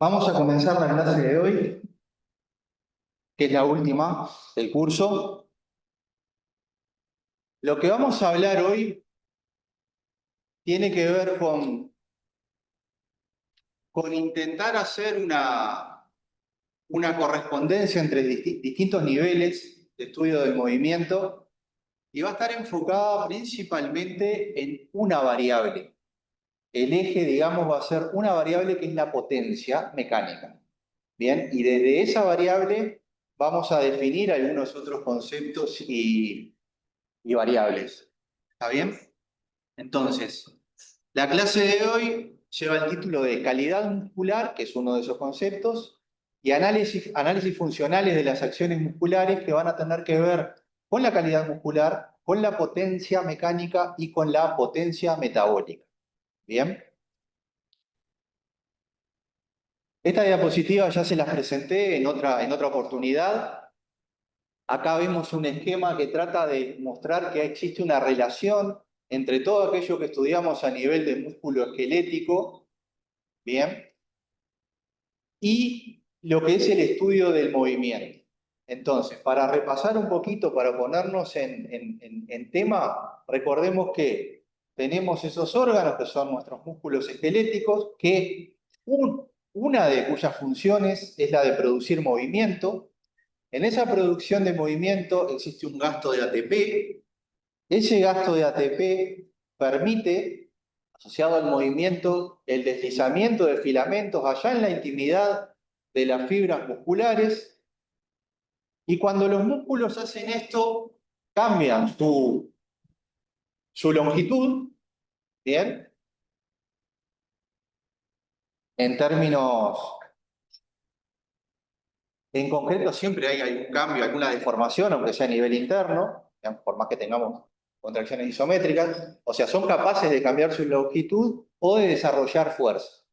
Vamos a comenzar la clase de hoy, que es la última del curso. Lo que vamos a hablar hoy tiene que ver con intentar hacer una correspondencia entre distintos niveles de estudio del movimiento y va a estar enfocada principalmente en una variable. El eje, digamos, va a ser una variable que es la potencia mecánica. Bien, y desde esa variable vamos a definir algunos otros conceptos y variables. ¿Está bien? Entonces, la clase de hoy lleva el título de calidad muscular, que es uno de esos conceptos, y análisis funcionales de las acciones musculares que van a tener que ver con la calidad muscular, con la potencia mecánica y con la potencia metabólica. ¿Bien? Esta diapositiva ya se las presenté en otra oportunidad. Acá vemos un esquema que trata de mostrar que existe una relación entre todo aquello que estudiamos a nivel de músculo esquelético, ¿bien? Y lo que es el estudio del movimiento. Entonces, para repasar un poquito, para ponernos en tema, recordemos que tenemos esos órganos que son nuestros músculos esqueléticos, que una de cuyas funciones es la de producir movimiento. En esa producción de movimiento existe un gasto de ATP. Ese gasto de ATP permite, asociado al movimiento, el deslizamiento de filamentos allá en la intimidad de las fibras musculares. Y cuando los músculos hacen esto, cambian su longitud, ¿bien? En términos, en concreto, siempre hay algún cambio, alguna deformación, aunque sea a nivel interno, por más que tengamos contracciones isométricas, o sea, son capaces de cambiar su longitud o de desarrollar fuerza.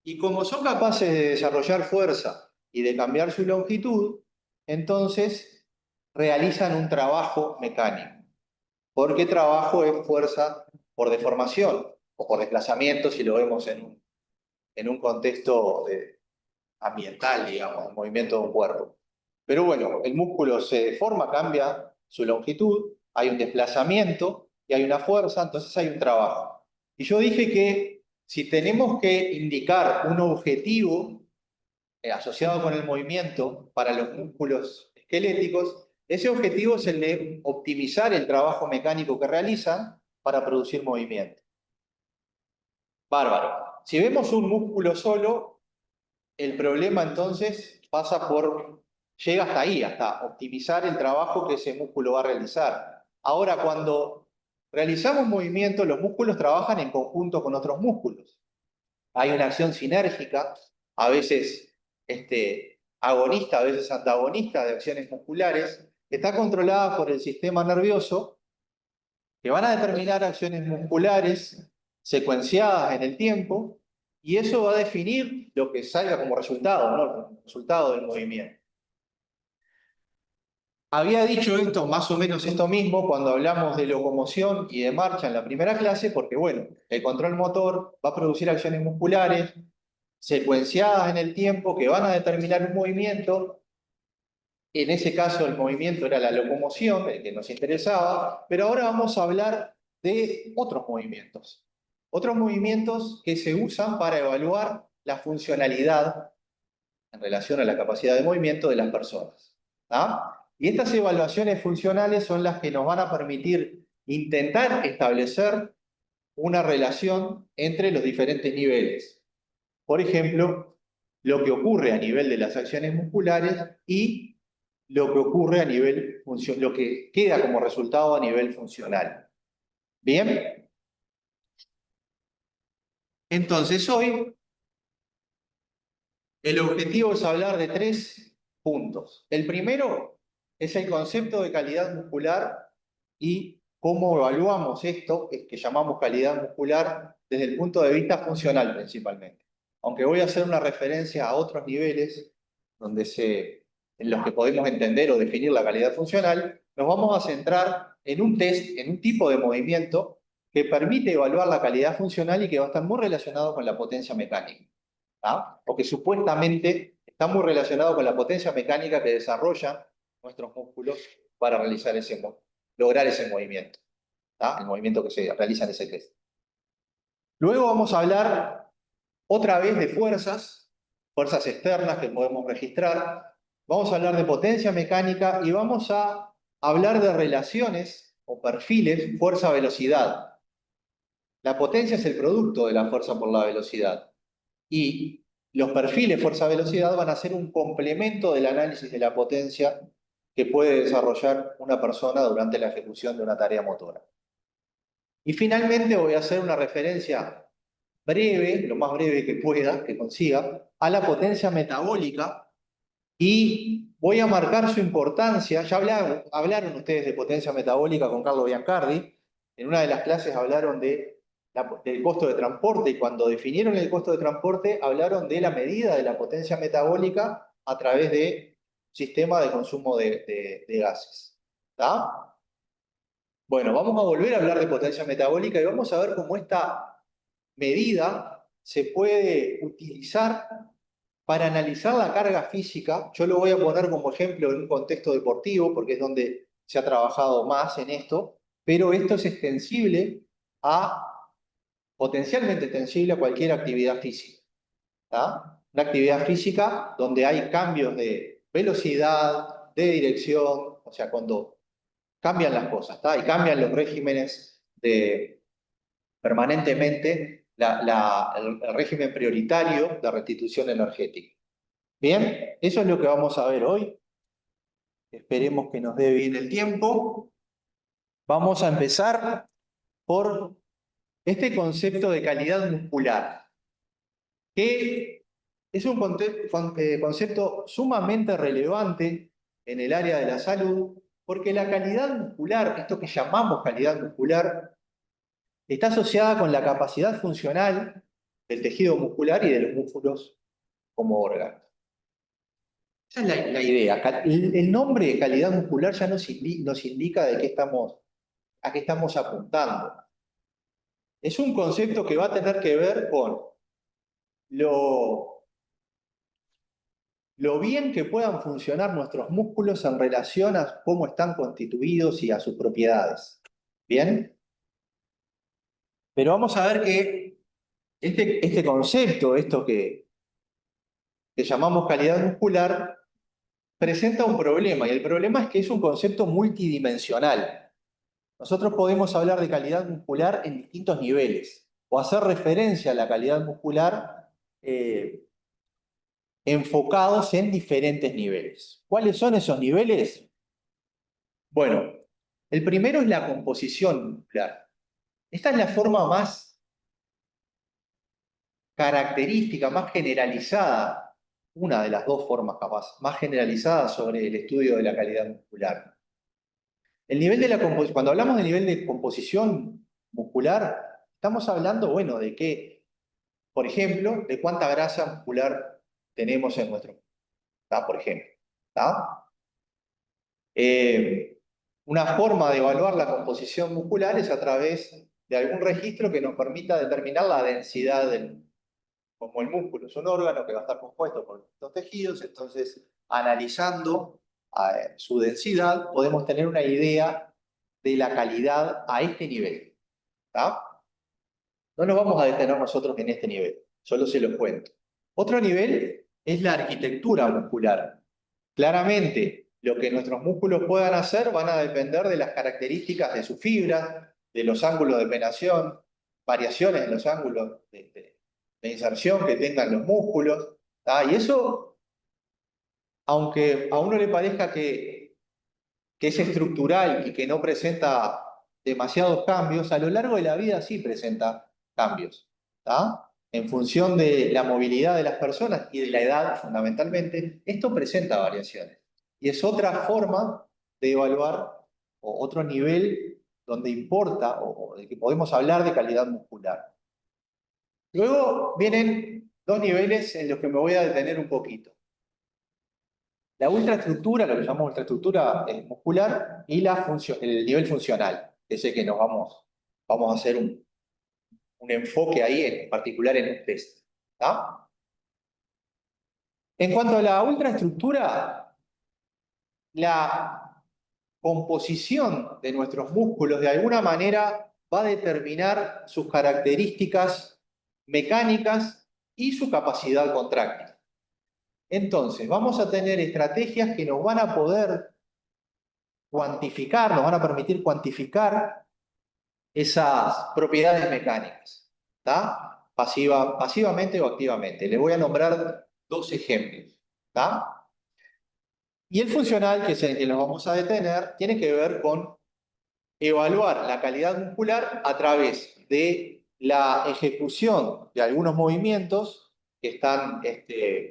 Y como son capaces de desarrollar fuerza y de cambiar su longitud, entonces realizan un trabajo mecánico. ¿Por qué trabajo es fuerza por deformación o por desplazamiento si lo vemos en un contexto ambiental, digamos, el movimiento de un cuerpo? Pero bueno, el músculo se deforma, cambia su longitud, hay un desplazamiento y hay una fuerza, entonces hay un trabajo. Y yo dije que si tenemos que indicar un objetivo asociado con el movimiento para los músculos esqueléticos, ese objetivo es el de optimizar el trabajo mecánico que realizan para producir movimiento. Bárbaro. Si vemos un músculo solo, el problema entonces llega hasta ahí, hasta optimizar el trabajo que ese músculo va a realizar. Ahora, cuando realizamos movimiento, los músculos trabajan en conjunto con otros músculos. Hay una acción sinérgica, a veces agonista, a veces antagonista de acciones musculares, que está controlada por el sistema nervioso, que van a determinar acciones musculares secuenciadas en el tiempo, y eso va a definir lo que salga como resultado, ¿no? Como resultado del movimiento. Había dicho esto, más o menos esto mismo, cuando hablamos de locomoción y de marcha en la primera clase, porque bueno, el control motor va a producir acciones musculares secuenciadas en el tiempo que van a determinar un movimiento. En ese caso el movimiento era la locomoción, el que nos interesaba, pero ahora vamos a hablar de otros movimientos que se usan para evaluar la funcionalidad en relación a la capacidad de movimiento de las personas. ¿Ah? Y estas evaluaciones funcionales son las que nos van a permitir intentar establecer una relación entre los diferentes niveles. Por ejemplo, lo que ocurre a nivel de las acciones musculares y lo que ocurre a nivel lo que queda como resultado a nivel funcional. Bien, entonces hoy el objetivo es hablar de tres puntos. El primero es el concepto de calidad muscular y cómo evaluamos esto, que llamamos calidad muscular, desde el punto de vista funcional principalmente. Aunque voy a hacer una referencia a otros niveles en los que podemos entender o definir la calidad funcional, nos vamos a centrar en un test, en un tipo de movimiento que permite evaluar la calidad funcional y que va a estar muy relacionado con la potencia mecánica. o que supuestamente está muy relacionado con la potencia mecánica que desarrollan nuestros músculos para realizar lograr ese movimiento, el movimiento que se realiza en ese test. Luego vamos a hablar otra vez de fuerzas externas que podemos registrar. Vamos a hablar de potencia mecánica y vamos a hablar de relaciones o perfiles fuerza-velocidad. La potencia es el producto de la fuerza por la velocidad. Y los perfiles fuerza-velocidad van a ser un complemento del análisis de la potencia que puede desarrollar una persona durante la ejecución de una tarea motora. Y finalmente voy a hacer una referencia breve, lo más breve que pueda, que consiga, a la potencia metabólica y voy a marcar su importancia. Ya hablaron ustedes de potencia metabólica con Carlo Biancardi. En una de las clases hablaron del costo de transporte y cuando definieron el costo de transporte hablaron de la medida de la potencia metabólica a través de sistema de consumo de gases. ¿Está? Bueno, vamos a volver a hablar de potencia metabólica y vamos a ver cómo esta medida se puede utilizar para analizar la carga física. Yo lo voy a poner como ejemplo en un contexto deportivo, porque es donde se ha trabajado más en esto, pero esto es extensible potencialmente extensible a cualquier actividad física. ¿Tá? Una actividad física donde hay cambios de velocidad, de dirección, o sea, cuando cambian las cosas, ¿tá? Y cambian los regímenes permanentemente el régimen prioritario de restitución energética. Bien, eso es lo que vamos a ver hoy. Esperemos que nos dé bien el tiempo. Vamos a empezar por este concepto de calidad muscular, que es un concepto sumamente relevante en el área de la salud, porque la calidad muscular, esto que llamamos calidad muscular, está asociada con la capacidad funcional del tejido muscular y de los músculos como órganos. Esa es la idea. El nombre de calidad muscular ya nos indica a qué estamos apuntando. Es un concepto que va a tener que ver con lo bien que puedan funcionar nuestros músculos en relación a cómo están constituidos y a sus propiedades. ¿Bien? Pero vamos a ver que este concepto, esto que llamamos calidad muscular, presenta un problema, y el problema es que es un concepto multidimensional. Nosotros podemos hablar de calidad muscular en distintos niveles, o hacer referencia a la calidad muscular enfocados en diferentes niveles. ¿Cuáles son esos niveles? Bueno, el primero es la composición muscular. Esta es la forma más característica, más generalizada, una de las dos formas capaz, más generalizada sobre el estudio de la calidad muscular. El nivel de cuando hablamos del nivel de composición muscular, estamos hablando, bueno, de que, por ejemplo, de cuánta grasa muscular tenemos en nuestro cuerpo, ¿tá? Por ejemplo, ¿tá? Una forma de evaluar la composición muscular es a través de algún registro que nos permita determinar la densidad como el músculo es un órgano que va a estar compuesto por distintos tejidos, entonces analizando su densidad podemos tener una idea de la calidad a este nivel. ¿Tá? No nos vamos a detener nosotros en este nivel, solo se lo cuento. Otro nivel es la arquitectura muscular. Claramente, lo que nuestros músculos puedan hacer van a depender de las características de sus fibras, de los ángulos de penetración, variaciones en los ángulos de inserción que tengan los músculos. ¿Tá? Y eso, aunque a uno le parezca que es estructural y que no presenta demasiados cambios, a lo largo de la vida sí presenta cambios. ¿Tá? En función de la movilidad de las personas y de la edad fundamentalmente, esto presenta variaciones. Y es otra forma de evaluar, o otro nivel donde importa, o de que podemos hablar de calidad muscular. Luego vienen dos niveles en los que me voy a detener un poquito. La ultraestructura, lo que llamamos ultraestructura muscular, y el nivel funcional, ese que vamos a hacer un enfoque ahí, en particular en un test. ¿Tá? En cuanto a la ultraestructura, la composición de nuestros músculos de alguna manera va a determinar sus características mecánicas y su capacidad contráctil. Entonces, vamos a tener estrategias que nos van a poder cuantificar, nos van a permitir cuantificar esas propiedades mecánicas, ¿tá? Pasivamente o activamente. Les voy a nombrar dos ejemplos, ¿tá? Y el funcional, que es el que nos vamos a detener, tiene que ver con evaluar la calidad muscular a través de la ejecución de algunos movimientos que están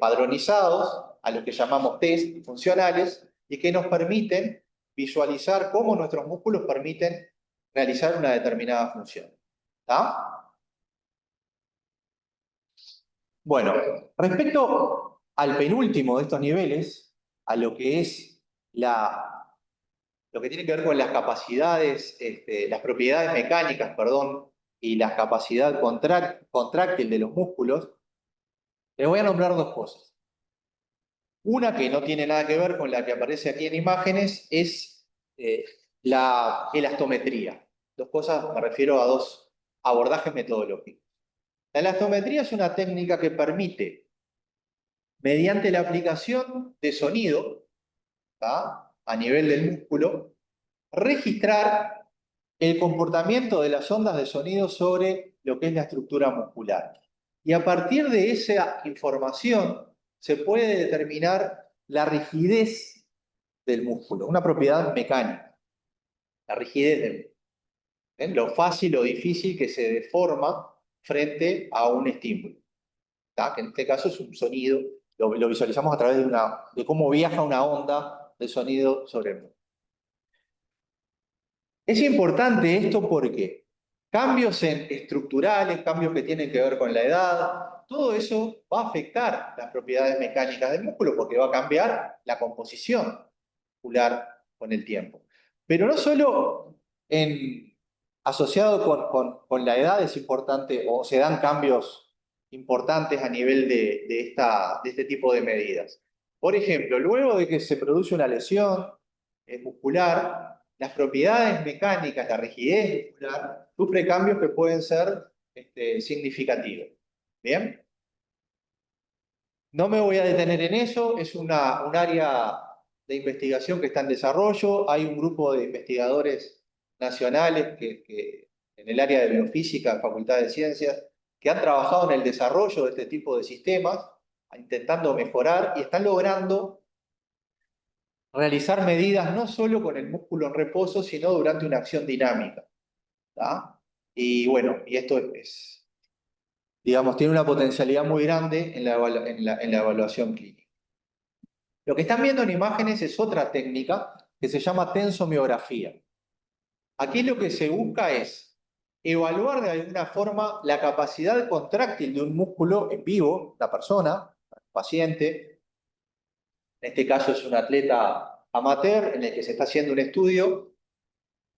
padronizados, a los que llamamos test funcionales, y que nos permiten visualizar cómo nuestros músculos permiten realizar una determinada función. ¿Está? Bueno, respecto al penúltimo de estos niveles, a lo que es lo que tiene que ver con las capacidades, las propiedades mecánicas, perdón, y la capacidad contráctil de los músculos, les voy a nombrar dos cosas. Una que no tiene nada que ver con la que aparece aquí en imágenes es la elastometría. Dos cosas, me refiero a dos abordajes metodológicos. La elastometría es una técnica que permite, mediante la aplicación de sonido, ¿tá?, a nivel del músculo, registrar el comportamiento de las ondas de sonido sobre lo que es la estructura muscular. Y a partir de esa información se puede determinar la rigidez del músculo, una propiedad mecánica, la rigidez del músculo, ¿ven? Lo fácil o difícil que se deforma frente a un estímulo, ¿tá? Que en este caso es un sonido, lo visualizamos a través de cómo viaja una onda de sonido sobre el músculo. Es importante esto porque cambios estructurales, cambios que tienen que ver con la edad, todo eso va a afectar las propiedades mecánicas del músculo porque va a cambiar la composición muscular con el tiempo. Pero no solo asociado con la edad es importante o se dan cambios importantes a nivel de este tipo de medidas. Por ejemplo, luego de que se produce una lesión muscular, las propiedades mecánicas, la rigidez muscular, sufre cambios que pueden ser significativos. ¿Bien? No me voy a detener en eso, es un área de investigación que está en desarrollo. Hay un grupo de investigadores nacionales en el área de biofísica, Facultad de Ciencias, que han trabajado en el desarrollo de este tipo de sistemas, intentando mejorar y están logrando realizar medidas no solo con el músculo en reposo, sino durante una acción dinámica, ¿tá? Y bueno, y esto digamos, tiene una potencialidad muy grande en la evaluación clínica. Lo que están viendo en imágenes es otra técnica que se llama tensomiografía. Aquí lo que se busca es evaluar de alguna forma la capacidad contráctil de un músculo en vivo, la persona, el paciente. En este caso es un atleta amateur en el que se está haciendo un estudio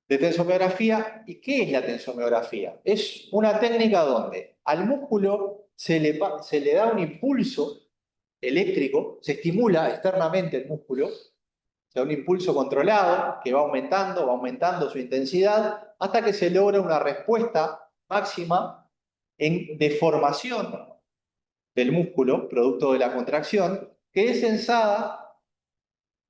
de tensomiografía. ¿Y qué es la tensomiografía? Es una técnica donde al músculo se le da un impulso eléctrico, se estimula externamente el músculo, o sea, un impulso controlado que va aumentando su intensidad hasta que se logra una respuesta máxima en deformación del músculo, producto de la contracción, que es sensada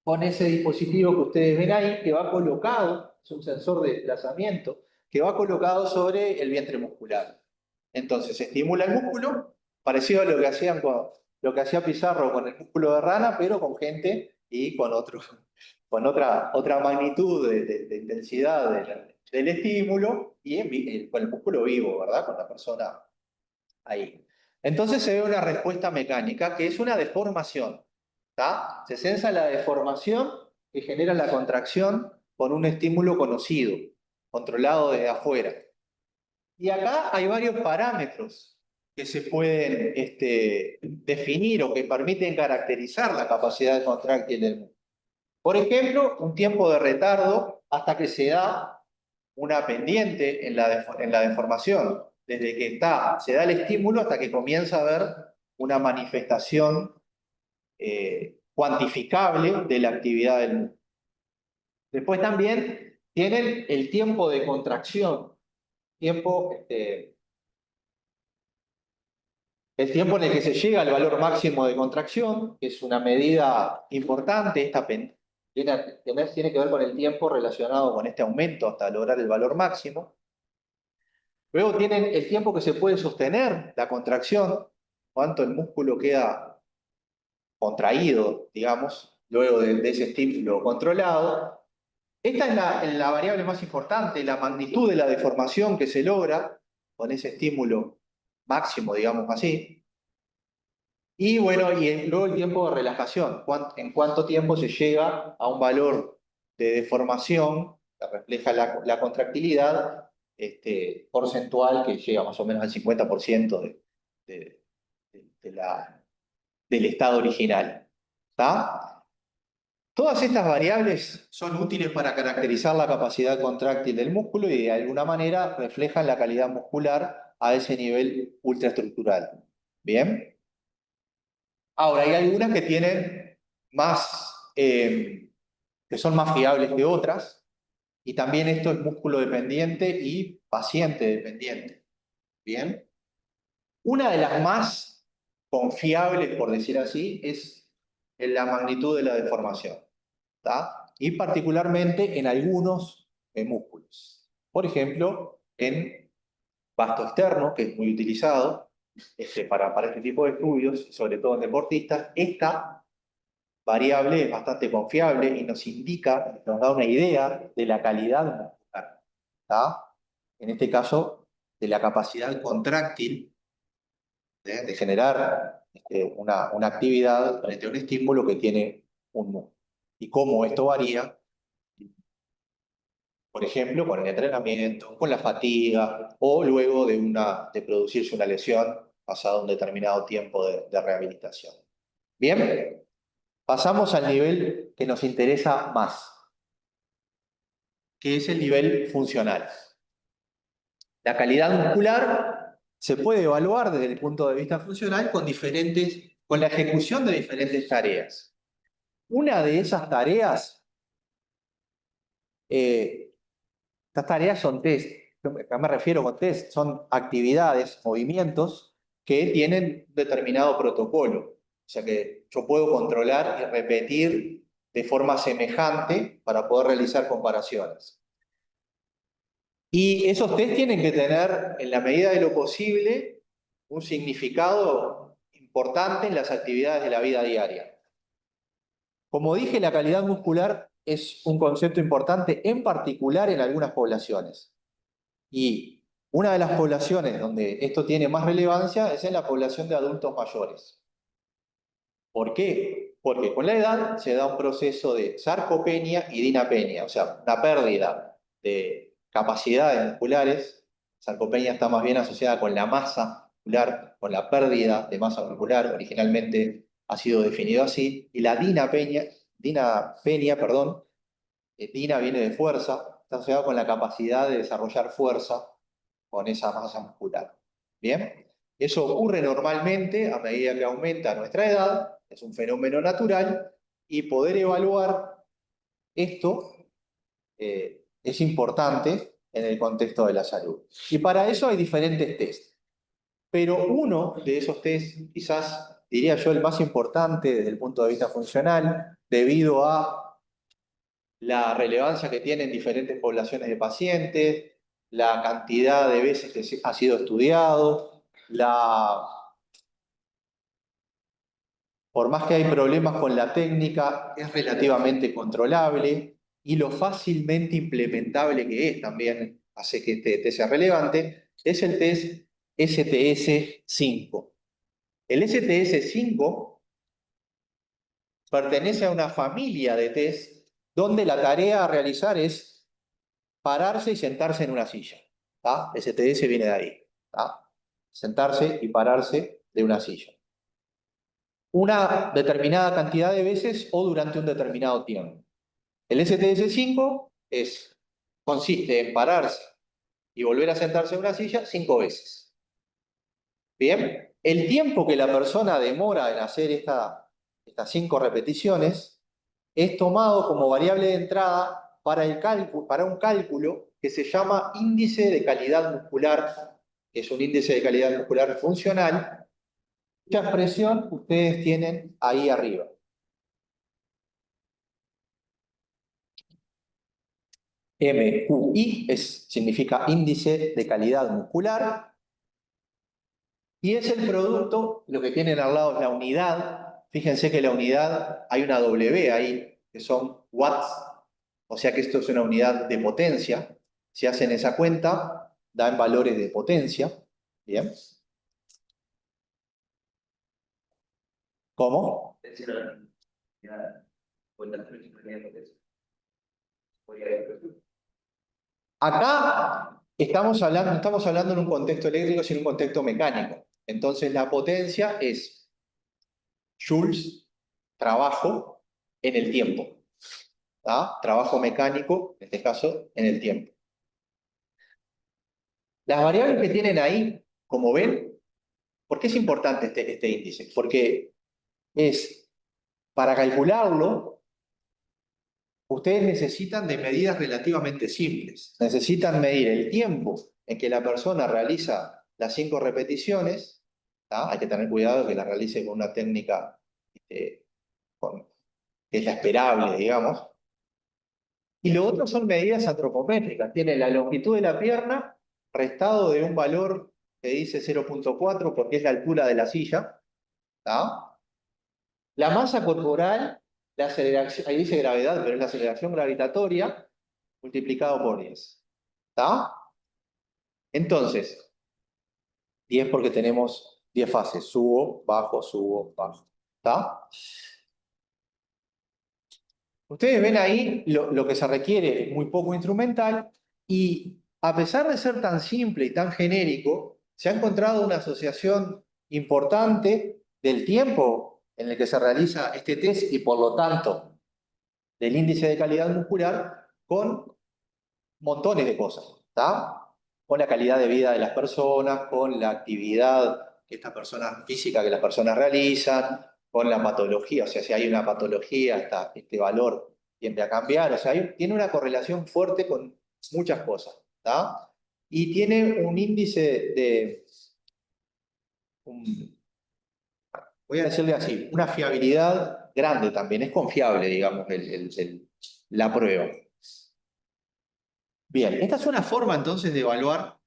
con ese dispositivo que ustedes ven ahí, que va colocado, es un sensor de desplazamiento, que va colocado sobre el vientre muscular. Entonces se estimula el músculo, parecido a lo que hacía Pizarro con el músculo de rana, pero con gente y con otra magnitud de intensidad del estímulo y con el músculo vivo, ¿verdad? Con la persona ahí. Entonces se ve una respuesta mecánica que es una deformación. ¿Tá? Se sensa la deformación que genera la contracción con un estímulo conocido, controlado desde afuera. Y acá hay varios parámetros que se pueden definir o que permiten caracterizar la capacidad contráctil del músculo. Por ejemplo, un tiempo de retardo hasta que se da una pendiente en la deformación, desde que se da el estímulo hasta que comienza a haber una manifestación cuantificable de la actividad del músculo. Después también tienen el tiempo de contracción, el tiempo en el que se llega al valor máximo de contracción, que es una medida importante. Tiene que ver con el tiempo relacionado con este aumento hasta lograr el valor máximo. Luego tienen el tiempo que se puede sostener la contracción, cuánto el músculo queda contraído, digamos, luego de ese estímulo controlado. Esta es la variable más importante, la magnitud de la deformación que se logra con ese estímulo máximo, digamos así. Y bueno, luego el tiempo de relajación, en cuánto tiempo se llega a un valor de deformación que refleja la contractilidad porcentual que llega más o menos al 50% de, del estado original. ¿Está? Todas estas variables son útiles para caracterizar la capacidad contráctil del músculo y de alguna manera reflejan la calidad muscular a ese nivel ultraestructural. ¿Bien? Ahora, hay algunas que tienen que son más fiables que otras, y también esto es músculo dependiente y paciente dependiente. ¿Bien? Una de las más confiables, por decir así, es en la magnitud de la deformación. ¿Tá? Y particularmente en algunos músculos. Por ejemplo, en vasto externo, que es muy utilizado para este tipo de estudios, sobre todo en deportistas, esta variable es bastante confiable y nos da una idea de la calidad muscular. ¿Tá? En este caso, de la capacidad contráctil de generar una actividad frente a un estímulo que tiene un músculo. Y cómo esto varía, por ejemplo, con el entrenamiento, con la fatiga o luego de producirse una lesión pasado un determinado tiempo de rehabilitación. Bien, pasamos al nivel que nos interesa más, que es el nivel funcional. La calidad muscular se puede evaluar desde el punto de vista funcional con la ejecución de diferentes tareas. Una de esas tareas, estas tareas son test. ¿A me refiero con test? Son actividades, movimientos que tienen un determinado protocolo. O sea que yo puedo controlar y repetir de forma semejante para poder realizar comparaciones. Y esos test tienen que tener, en la medida de lo posible, un significado importante en las actividades de la vida diaria. Como dije, la calidad muscular es un concepto importante, en particular en algunas poblaciones. Y una de las poblaciones donde esto tiene más relevancia es en la población de adultos mayores. ¿Por qué? Porque con la edad se da un proceso de sarcopenia y dinapenia, o sea, una pérdida de capacidades musculares. Sarcopenia está más bien asociada con la masa muscular, con la pérdida de masa muscular, originalmente ha sido definido así, y la dinapenia, perdón, dina viene de fuerza, está asociada con la capacidad de desarrollar fuerza con esa masa muscular. ¿Bien? Eso ocurre normalmente a medida que aumenta nuestra edad, es un fenómeno natural, y poder evaluar esto es importante en el contexto de la salud. Y para eso hay diferentes test. Pero uno de esos test, quizás diría yo el más importante desde el punto de vista funcional, debido a la relevancia que tienen diferentes poblaciones de pacientes, la cantidad de veces que ha sido estudiado, por más que hay problemas con la técnica, es relativamente controlable, y lo fácilmente implementable que es también hace que este test sea relevante, es el test STS-5. El STS-5 pertenece a una familia de test donde la tarea a realizar es pararse y sentarse en una silla. ¿Tá? STS viene de ahí. ¿Tá? Sentarse y pararse de una silla. Una determinada cantidad de veces o durante un determinado tiempo. El STS-5 consiste en pararse y volver a sentarse en una silla 5 veces. Bien, el tiempo que la persona demora en hacer estas 5 repeticiones, es tomado como variable de entrada para un cálculo que se llama índice de calidad muscular, que es un índice de calidad muscular funcional, cuya expresión ustedes tienen ahí arriba. MQI significa índice de calidad muscular, y es el producto, lo que tienen al lado es la unidad. Fíjense que la unidad, hay una W ahí, que son watts, o sea que esto es una unidad de potencia. Si hacen esa cuenta, dan valores de potencia. ¿Bien? ¿Cómo? Acá no estamos hablando en un contexto eléctrico, sino en un contexto mecánico. Entonces la potencia es joules, trabajo, en el tiempo. ¿Tá? Trabajo mecánico, en este caso, en el tiempo. Las variables que tienen ahí, como ven, ¿por qué es importante este índice? Porque para calcularlo, ustedes necesitan de medidas relativamente simples. Necesitan medir el tiempo en que la persona realiza las 5 repeticiones. ¿Tá? Hay que tener cuidado que la realice con una técnica que es la esperable, digamos. Y lo otro son medidas antropométricas. Tiene la longitud de la pierna restado de un valor que dice 0,4 porque es la altura de la silla. ¿Tá? La masa corporal, la aceleración, ahí dice gravedad, pero es la aceleración gravitatoria multiplicado por 10. ¿Está? Entonces, 10 porque tenemos 10 fases. Subo, bajo, subo, bajo. ¿Está? Ustedes ven ahí lo que se requiere, muy poco instrumental, y a pesar de ser tan simple y tan genérico, se ha encontrado una asociación importante del tiempo en el que se realiza este test y por lo tanto del índice de calidad muscular con montones de cosas, ¿está? Con la calidad de vida de las personas, con la actividad física que las personas realizan, con la patología, o sea, si hay una patología, hasta este valor tiende a cambiar, o sea, tiene una correlación fuerte con muchas cosas, ¿está? Y tiene un índice voy a decirle así, una fiabilidad grande también, es confiable, digamos, la prueba. Bien, esta es una forma entonces de evaluar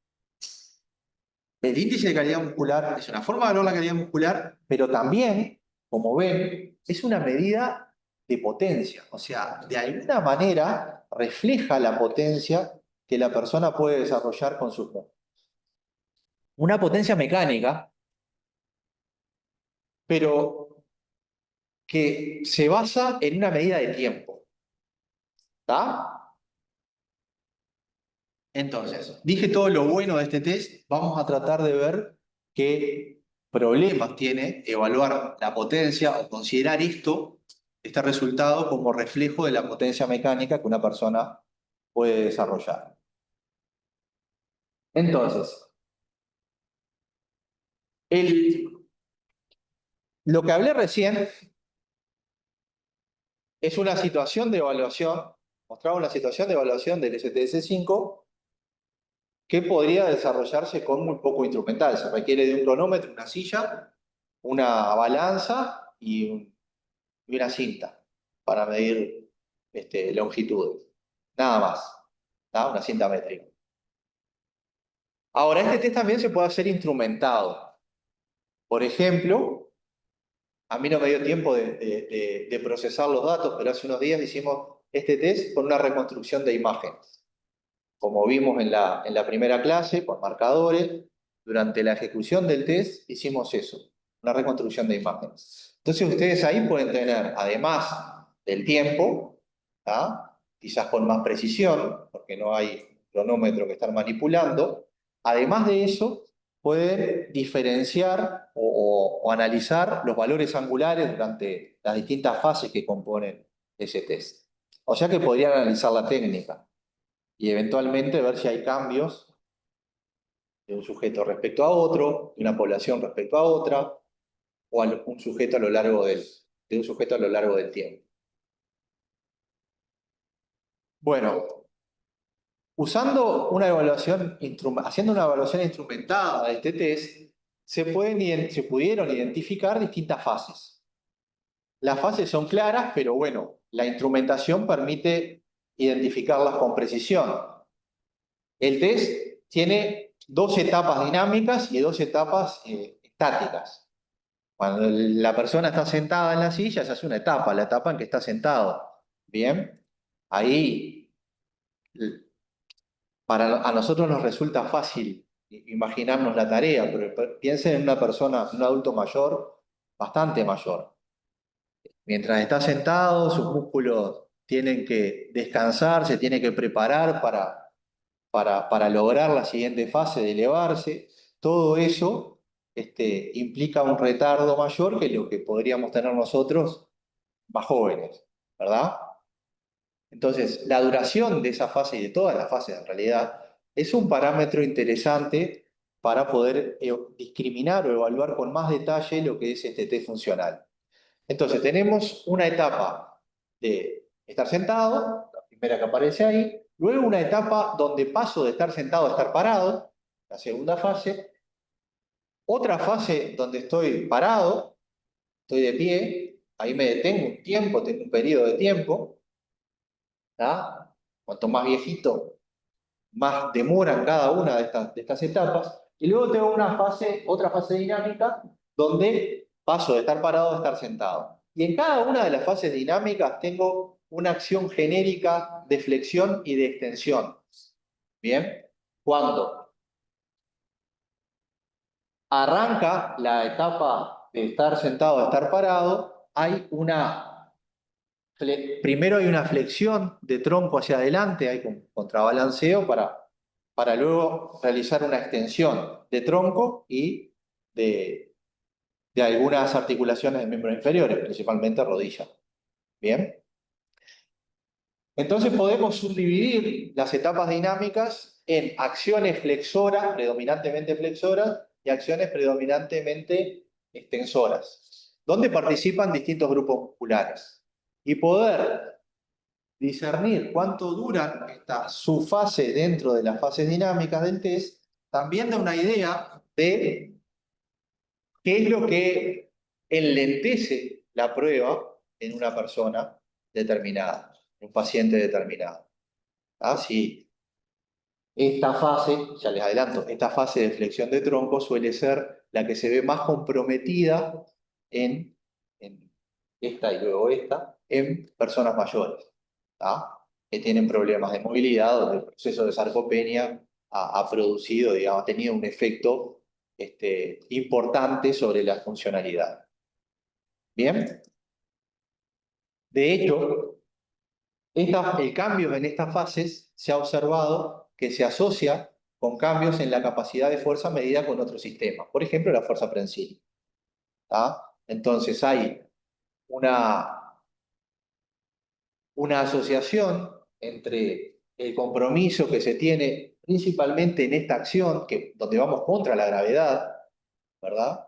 el índice de calidad muscular, es una forma de evaluar la calidad muscular, pero también, como ven, es una medida de potencia, o sea, de alguna manera refleja la potencia que la persona puede desarrollar con sus músculos. Una potencia mecánica, pero que se basa en una medida de tiempo. ¿Está? Entonces, dije todo lo bueno de este test, vamos a tratar de ver qué problemas tiene evaluar la potencia o considerar este resultado como reflejo de la potencia mecánica que una persona puede desarrollar. Entonces, lo que hablé recién es una situación de evaluación, mostraba una situación de evaluación del STS-5 que podría desarrollarse con muy poco instrumental. Se requiere de un cronómetro, una silla, una balanza y una cinta para medir longitudes. Nada más. ¿Tá? Una cinta métrica. Ahora, este test también se puede hacer instrumentado. Por ejemplo, a mí no me dio tiempo de procesar los datos, pero hace unos días hicimos este test con una reconstrucción de imágenes. Como vimos en la primera clase, con marcadores, durante la ejecución del test hicimos eso, una reconstrucción de imágenes. Entonces ustedes ahí pueden tener, además del tiempo, ¿tá? Quizás con más precisión, porque no hay cronómetro que estar manipulando, además de eso, pueden diferenciar o analizar los valores angulares durante las distintas fases que componen ese test. O sea que podrían analizar la técnica y eventualmente ver si hay cambios de un sujeto respecto a otro, de una población respecto a otra, o a un sujeto a lo largo del de un sujeto a lo largo del tiempo. Bueno, haciendo una evaluación instrumentada de este test, se pudieron identificar distintas fases. Las fases son claras, pero bueno, la instrumentación permite identificarlas con precisión. El test tiene dos etapas dinámicas y dos etapas estáticas. Cuando la persona está sentada en la silla, se hace una etapa, la etapa en que está sentado. Bien, ahí a nosotros nos resulta fácil imaginarnos la tarea, pero piensen en una persona, un adulto mayor, bastante mayor. Mientras está sentado, sus músculos tienen que descansar, se tiene que preparar para lograr la siguiente fase de elevarse. Todo eso implica un retardo mayor que lo que podríamos tener nosotros más jóvenes, ¿verdad? Entonces, la duración de esa fase y de todas las fases en realidad es un parámetro interesante para poder discriminar o evaluar con más detalle lo que es este test funcional. Entonces, tenemos una etapa de estar sentado, la primera que aparece ahí, luego una etapa donde paso de estar sentado a estar parado, la segunda fase, otra fase donde estoy parado, estoy de pie, ahí me detengo un tiempo, tengo un periodo de tiempo, ¿tá? Cuanto más viejito, más demoran cada una de estas etapas, y luego tengo otra fase dinámica, donde paso de estar parado a estar sentado. Y en cada una de las fases dinámicas tengo una acción genérica de flexión y de extensión. ¿Bien? Cuando arranca la etapa de estar sentado a estar parado, primero hay una flexión de tronco hacia adelante, hay contrabalanceo para luego realizar una extensión de tronco y de algunas articulaciones de miembros inferiores, principalmente rodilla. ¿Bien? Entonces podemos subdividir las etapas dinámicas en acciones flexoras, predominantemente flexoras, y acciones predominantemente extensoras, donde participan distintos grupos musculares. Y poder discernir cuánto duran su fase dentro de las fases dinámicas del test, también da una idea de qué es lo que enlentece la prueba en una persona determinada, en un paciente determinado. Si esta fase, ya les adelanto, esta fase de flexión de tronco suele ser la que se ve más comprometida en esta y luego esta, en personas mayores, ¿tá? Que tienen problemas de movilidad, donde el proceso de sarcopenia ha producido, digamos, ha tenido un efecto importante sobre la funcionalidad. Bien, de hecho, el cambio en estas fases se ha observado que se asocia con cambios en la capacidad de fuerza medida con otros sistemas, por ejemplo, la fuerza prensil. ¿Tá? Entonces hay una asociación entre el compromiso que se tiene principalmente en esta acción, donde vamos contra la gravedad, ¿verdad?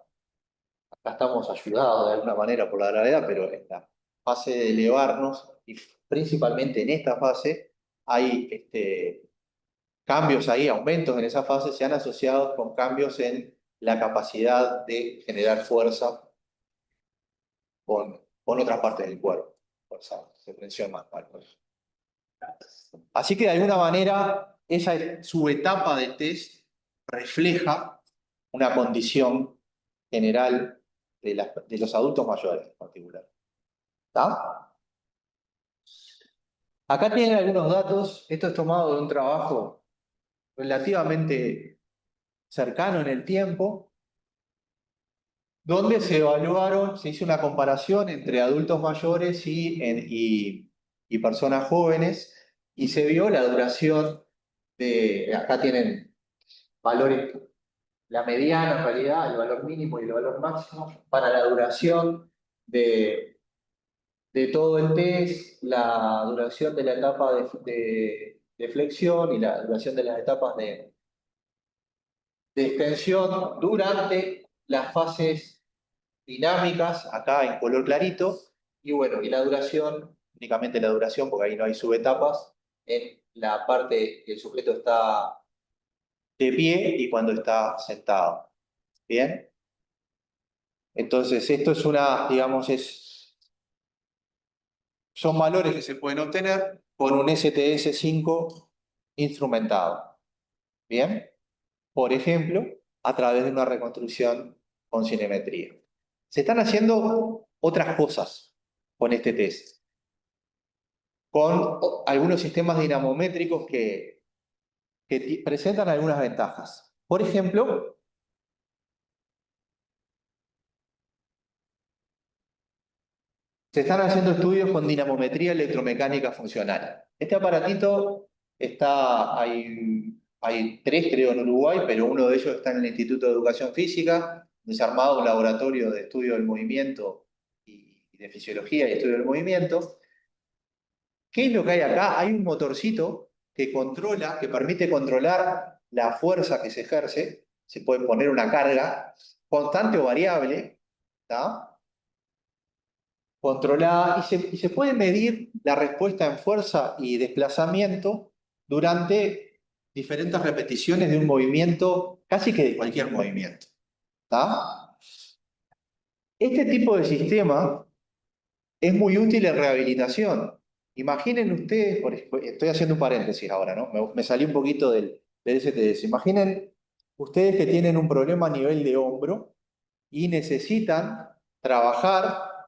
Acá estamos ayudados de alguna manera por la gravedad, pero en la fase de elevarnos, y principalmente en esta fase, hay cambios ahí, aumentos en esa fase, se han asociado con cambios en la capacidad de generar fuerza con otras partes del cuerpo. Fuerza, se tensiona más. Así que de alguna manera, esa subetapa del test refleja una condición general de los adultos mayores en particular. ¿Está? Acá tienen algunos datos. Esto es tomado de un trabajo relativamente cercano en el tiempo, donde se hizo una comparación entre adultos mayores y personas jóvenes, y se vio la duración acá tienen valores, la mediana en realidad, el valor mínimo y el valor máximo, para la duración de todo el test, la duración de la etapa de flexión y la duración de las etapas de extensión durante las fases dinámicas, acá en color clarito, Y bueno, y la duración, únicamente la duración, porque ahí no hay subetapas, en la parte que el sujeto está de pie y cuando está sentado. ¿Bien? Entonces, esto es una, digamos, son valores que se pueden obtener con un STS5 instrumentado. ¿Bien? Por ejemplo, a través de una reconstrucción con cinemetría. Se están haciendo otras cosas con este test, con algunos sistemas dinamométricos que presentan algunas ventajas. Por ejemplo, se están haciendo estudios con dinamometría electromecánica funcional. Este aparatito hay tres creo en Uruguay, pero uno de ellos está en el Instituto de Educación Física, desarmado un laboratorio de estudio del movimiento y de fisiología y estudio del movimiento. ¿Qué es lo que hay acá? Hay un motorcito que controla, que permite controlar la fuerza que se ejerce. Se puede poner una carga constante o variable, ¿tá? Controlada, y se puede medir la respuesta en fuerza y desplazamiento durante diferentes repeticiones de un movimiento, casi que de cualquier movimiento. ¿Tá? Este tipo de sistema es muy útil en rehabilitación. Imaginen ustedes, estoy haciendo un paréntesis ahora, ¿no? Me salí un poquito del STS. Imaginen ustedes que tienen un problema a nivel de hombro y necesitan trabajar,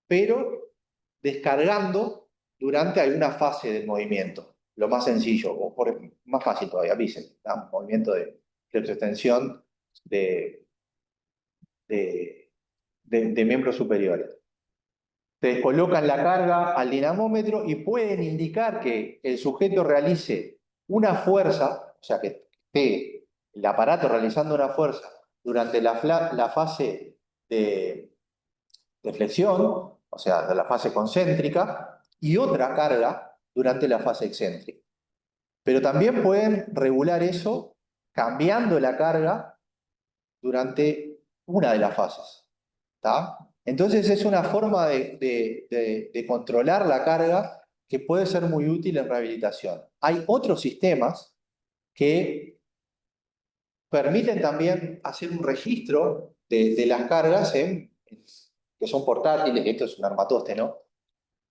pero descargando durante alguna fase del movimiento. Lo más sencillo, más fácil todavía, bíceps, un movimiento de extensión de, de, de miembros superiores. Te colocan la carga al dinamómetro y pueden indicar que el sujeto realice una fuerza, o sea, que esté el aparato realizando una fuerza durante la fase de flexión, o sea, de la fase concéntrica, y otra carga durante la fase excéntrica. Pero también pueden regular eso cambiando la carga durante una de las fases. ¿Tá? Entonces es una forma de controlar la carga que puede ser muy útil en rehabilitación. Hay otros sistemas que permiten también hacer un registro de las cargas que son portátiles, esto es un armatoste, ¿no?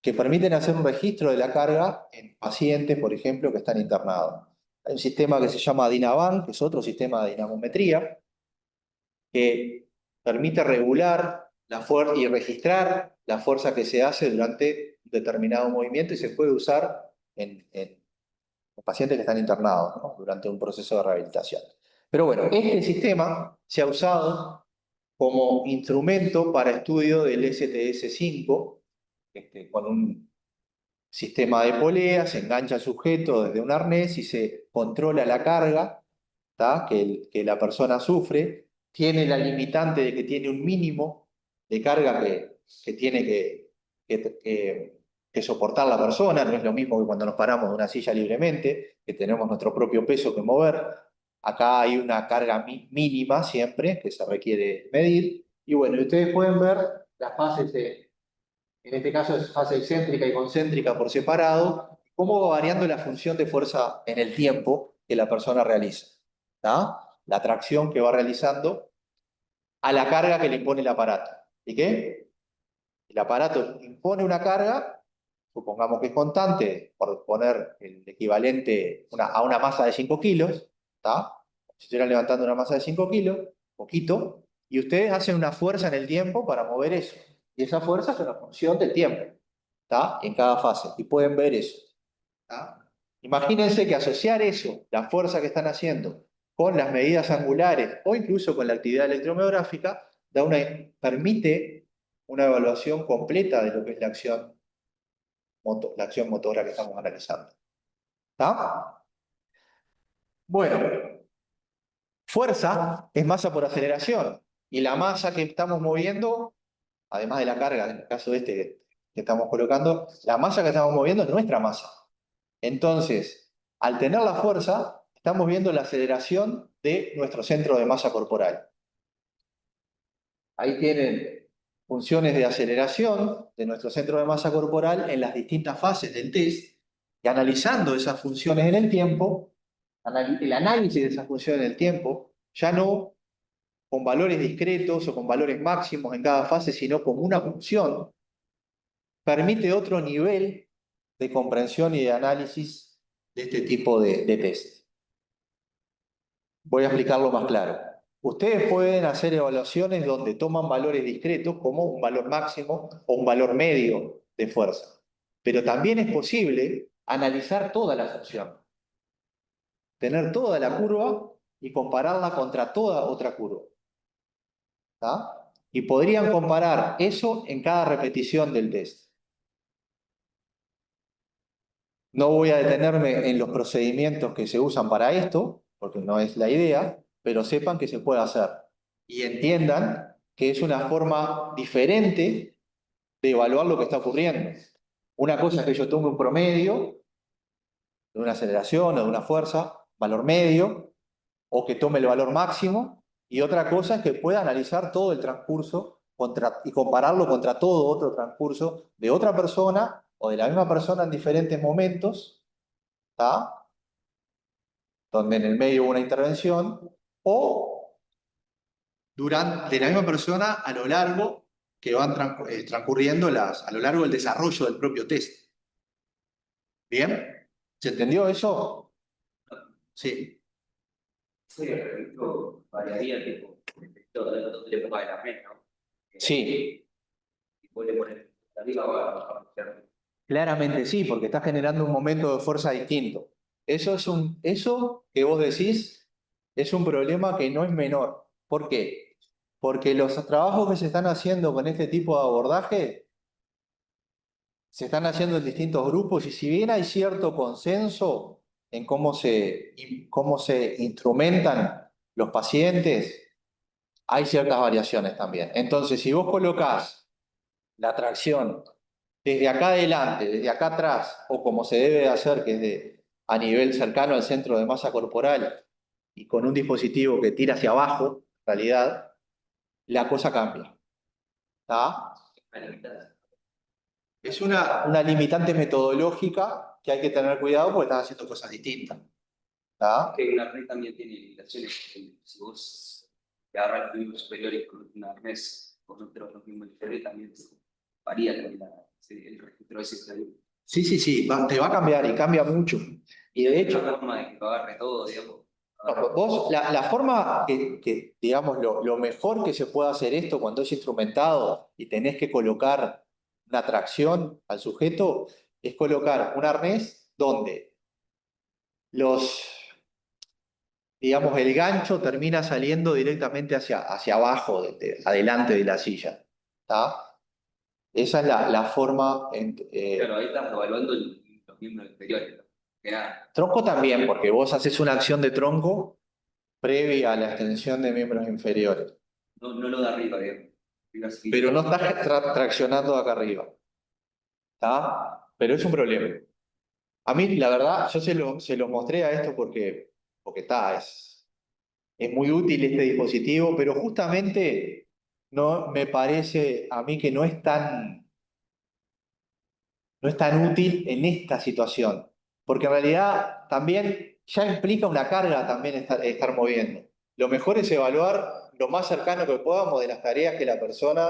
Que permiten hacer un registro de la carga en pacientes, por ejemplo, que están internados. Hay un sistema que se llama Dinaban, que es otro sistema de dinamometría, que permite regular la fuerza y registrar la fuerza que se hace durante un determinado movimiento y se puede usar en los pacientes que están internados, ¿no? Durante un proceso de rehabilitación. Pero bueno, este sistema se ha usado como instrumento para estudio del STS5, con un sistema de polea, se engancha al sujeto desde un arnés y se controla la carga, ¿tá? Que la persona sufre, tiene la limitante de que tiene un mínimo de carga que tiene que soportar la persona, no es lo mismo que cuando nos paramos de una silla libremente, que tenemos nuestro propio peso que mover. Acá hay una carga mínima siempre que se requiere medir. Y bueno, ustedes pueden ver las fases en este caso es fase excéntrica y concéntrica por separado, cómo va variando la función de fuerza en el tiempo que la persona realiza. ¿Tá? La tracción que va realizando a la carga que le impone el aparato. ¿Y qué? El aparato impone una carga, supongamos que es constante, por poner el equivalente a una masa de 5 kilos, ¿tá? Si estuvieran levantando una masa de 5 kilos, poquito, y ustedes hacen una fuerza en el tiempo para mover eso. Y esa fuerza es una función del tiempo, ¿tá? En cada fase, y pueden ver eso. ¿Tá? Imagínense que asociar eso, la fuerza que están haciendo, con las medidas angulares o incluso con la actividad electromiográfica, permite una evaluación completa de lo que es la acción motora que estamos analizando. ¿Tá? Bueno, fuerza es masa por aceleración. Y la masa que estamos moviendo, además de la carga, en el caso este que estamos colocando, la masa que estamos moviendo es nuestra masa. Entonces, al tener la fuerza, estamos viendo la aceleración de nuestro centro de masa corporal. Ahí tienen funciones de aceleración de nuestro centro de masa corporal en las distintas fases del test, y analizando esas funciones en el tiempo, el análisis de esas funciones en el tiempo, ya no con valores discretos o con valores máximos en cada fase, sino como una función, permite otro nivel de comprensión y de análisis de este tipo de test. Voy a explicarlo más claro. Ustedes pueden hacer evaluaciones donde toman valores discretos como un valor máximo o un valor medio de fuerza. Pero también es posible analizar toda la función, tener toda la curva y compararla contra toda otra curva. ¿Tá? Y podrían comparar eso en cada repetición del test. No voy a detenerme en los procedimientos que se usan para esto, porque no es la idea, pero sepan que se puede hacer. Y entiendan que es una forma diferente de evaluar lo que está ocurriendo. Una cosa es que yo tome un promedio de una aceleración o de una fuerza, valor medio, o que tome el valor máximo, y otra cosa es que pueda analizar todo el transcurso y compararlo contra todo otro transcurso de otra persona o de la misma persona en diferentes momentos, ¿tá? Donde en el medio hubo una intervención, o de la misma persona a lo largo que van transcurriendo a lo largo del desarrollo del propio test. ¿Bien? ¿Se entendió eso? Sí. Sí, el registro variaría tipo, todo le ponga de la red, ¿no? Sí. Y puede poner arriba o abajo. Claramente sí, porque está generando un momento de fuerza distinto. Eso que vos decís es un problema que no es menor. ¿Por qué? Porque los trabajos que se están haciendo con este tipo de abordaje se están haciendo en distintos grupos, y si bien hay cierto consenso en cómo se instrumentan los pacientes, hay ciertas variaciones también. Entonces, si vos colocás la tracción desde acá adelante, desde acá atrás, o como se debe hacer, que es a nivel cercano al centro de masa corporal, y con un dispositivo que tira hacia abajo, en realidad, la cosa cambia. ¿Tá? Es una limitante metodológica que hay que tener cuidado porque estás haciendo cosas distintas. ¿Tá? Que un arnés también tiene limitaciones. Si vos te agarras los miembros superiores con un arnés con otros los miembros inferiores, también varía también el registro ese que hay. Sí, te va a cambiar y cambia mucho. Y de hecho, la forma de que lo agarre todo, digamos. vos, la forma digamos, lo mejor que se puede hacer esto cuando es instrumentado y tenés que colocar una tracción al sujeto, es colocar un arnés donde digamos, el gancho termina saliendo directamente hacia abajo, adelante de la silla. ¿Tá? Esa es la forma. Claro, ahí estás evaluando los miembros inferiores, ¿no? Que nada. Tronco también, porque vos haces una acción de tronco previa a la extensión de miembros inferiores. No, no lo de arriba, digamos. Pero no estás traccionando acá arriba. ¿Tá? Pero es un problema. A mí, la verdad, yo se lo mostré a esto porque está, es muy útil este dispositivo, pero justamente no me parece a mí que no es tan útil en esta situación, porque en realidad también ya implica una carga también estar moviendo. Lo mejor es evaluar lo más cercano que podamos de las tareas que la persona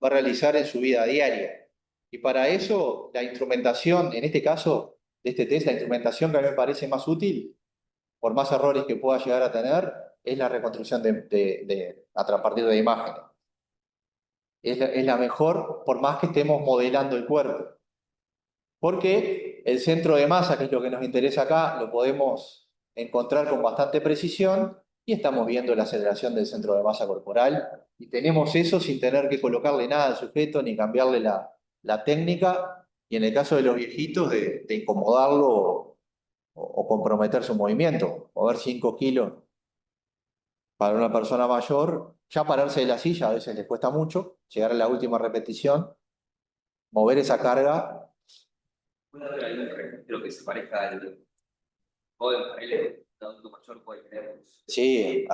va a realizar en su vida diaria. Y para eso la instrumentación, en este caso de este test, la instrumentación que a mí me parece más útil, por más errores que pueda llegar a tener, es la reconstrucción a partir de imágenes. Es la mejor, por más que estemos modelando el cuerpo. Porque el centro de masa, que es lo que nos interesa acá, lo podemos encontrar con bastante precisión, y estamos viendo la aceleración del centro de masa corporal, y tenemos eso sin tener que colocarle nada al sujeto ni cambiarle la técnica, y en el caso de los viejitos, de incomodarlo o comprometer su movimiento. Mover 5 kilos para una persona mayor, ya pararse de la silla a veces les cuesta mucho, llegar a la última repetición, mover esa carga. Puede haber algún registro que se parezca al joven, el adulto mayor puede tener. Sí,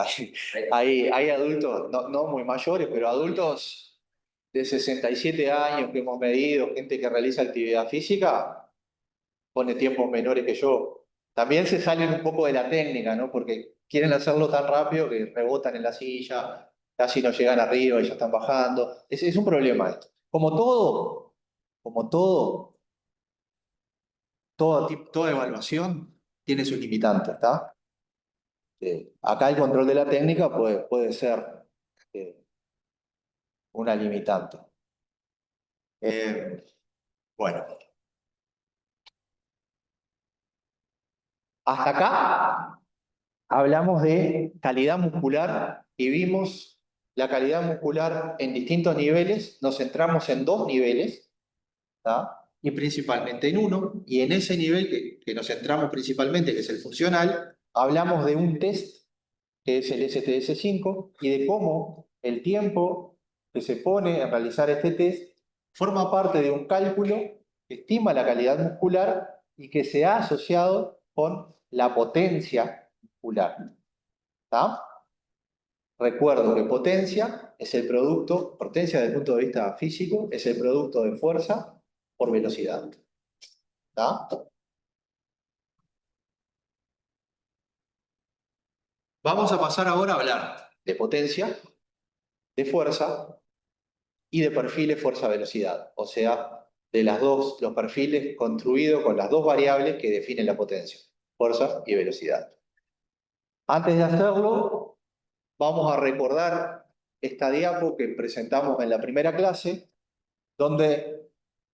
hay adultos, no muy mayores, pero adultos de 67 años que hemos medido, gente que realiza actividad física, pone tiempos menores que yo. También se salen un poco de la técnica, ¿no? Porque quieren hacerlo tan rápido que rebotan en la silla, casi no llegan arriba y ya están bajando. Es un problema esto. Como todo, toda evaluación tiene sus limitantes, ¿está? Acá el control de la técnica puede ser eh, una limitante. Bueno, hasta acá hablamos de calidad muscular y vimos la calidad muscular en distintos niveles. Nos centramos en dos niveles, ¿tá? Y principalmente en uno. Y en ese nivel que nos centramos principalmente, que es el funcional, hablamos de un test que es el STS5 y de cómo el tiempo que se pone en realizar este test forma parte de un cálculo que estima la calidad muscular y que se ha asociado con la potencia muscular. ¿Tá? Recuerdo que potencia es el producto, potencia desde el punto de vista físico, es el producto de fuerza por velocidad. ¿Tá? Vamos a pasar ahora a hablar de potencia, de fuerza y de perfiles fuerza-velocidad, o sea, de los perfiles construidos con las dos variables que definen la potencia, fuerza y velocidad. Antes de hacerlo, vamos a recordar esta diapo que presentamos en la primera clase, donde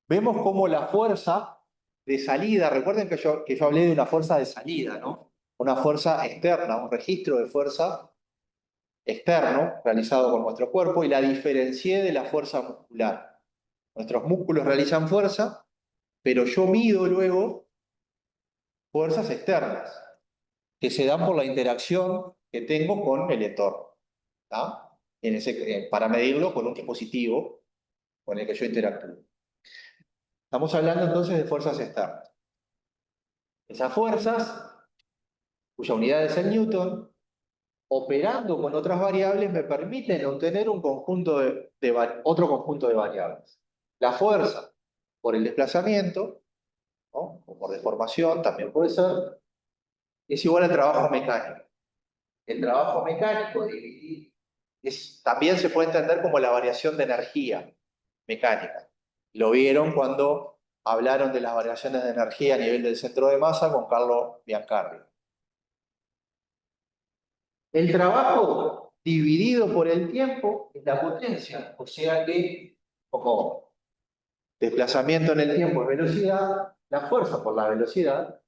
vemos cómo la fuerza de salida, recuerden que yo hablé de una fuerza de salida, ¿no? Una fuerza externa, un registro de fuerza externo realizado por nuestro cuerpo y la diferencié de la fuerza muscular. Nuestros músculos realizan fuerza, pero yo mido luego fuerzas externas que se dan por la interacción que tengo con el entorno. ¿Tá? Para medirlo con un dispositivo con el que yo interactúo. Estamos hablando entonces de fuerzas externas. Esas fuerzas, cuya unidad es el Newton, operando con otras variables, me permiten obtener un conjunto otro conjunto de variables. La fuerza por el desplazamiento, ¿no? O por deformación, también puede ser, es igual al trabajo mecánico. El trabajo mecánico también se puede entender como la variación de energía mecánica. Lo vieron cuando hablaron de las variaciones de energía a nivel del centro de masa con Carlo Biancardi. El trabajo dividido por el tiempo es la potencia, o sea que como desplazamiento en el tiempo es velocidad, la fuerza por la velocidad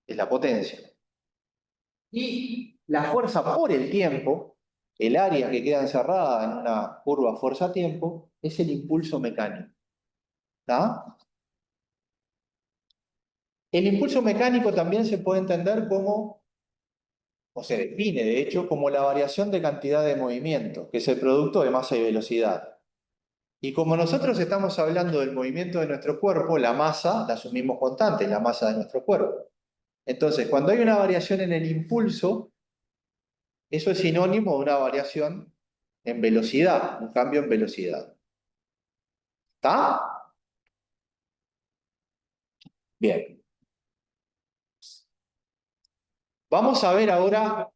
es la potencia. Y la fuerza por el tiempo, el área que queda encerrada en una curva fuerza-tiempo, es el impulso mecánico. ¿Tá? El impulso mecánico también se puede entender como, o se define de hecho, como la variación de cantidad de movimiento, que es el producto de masa y velocidad. Y como nosotros estamos hablando del movimiento de nuestro cuerpo, la masa la asumimos constante, la masa de nuestro cuerpo. Entonces, cuando hay una variación en el impulso, eso es sinónimo de una variación en velocidad, un cambio en velocidad. ¿Está? Bien. Vamos a ver ahora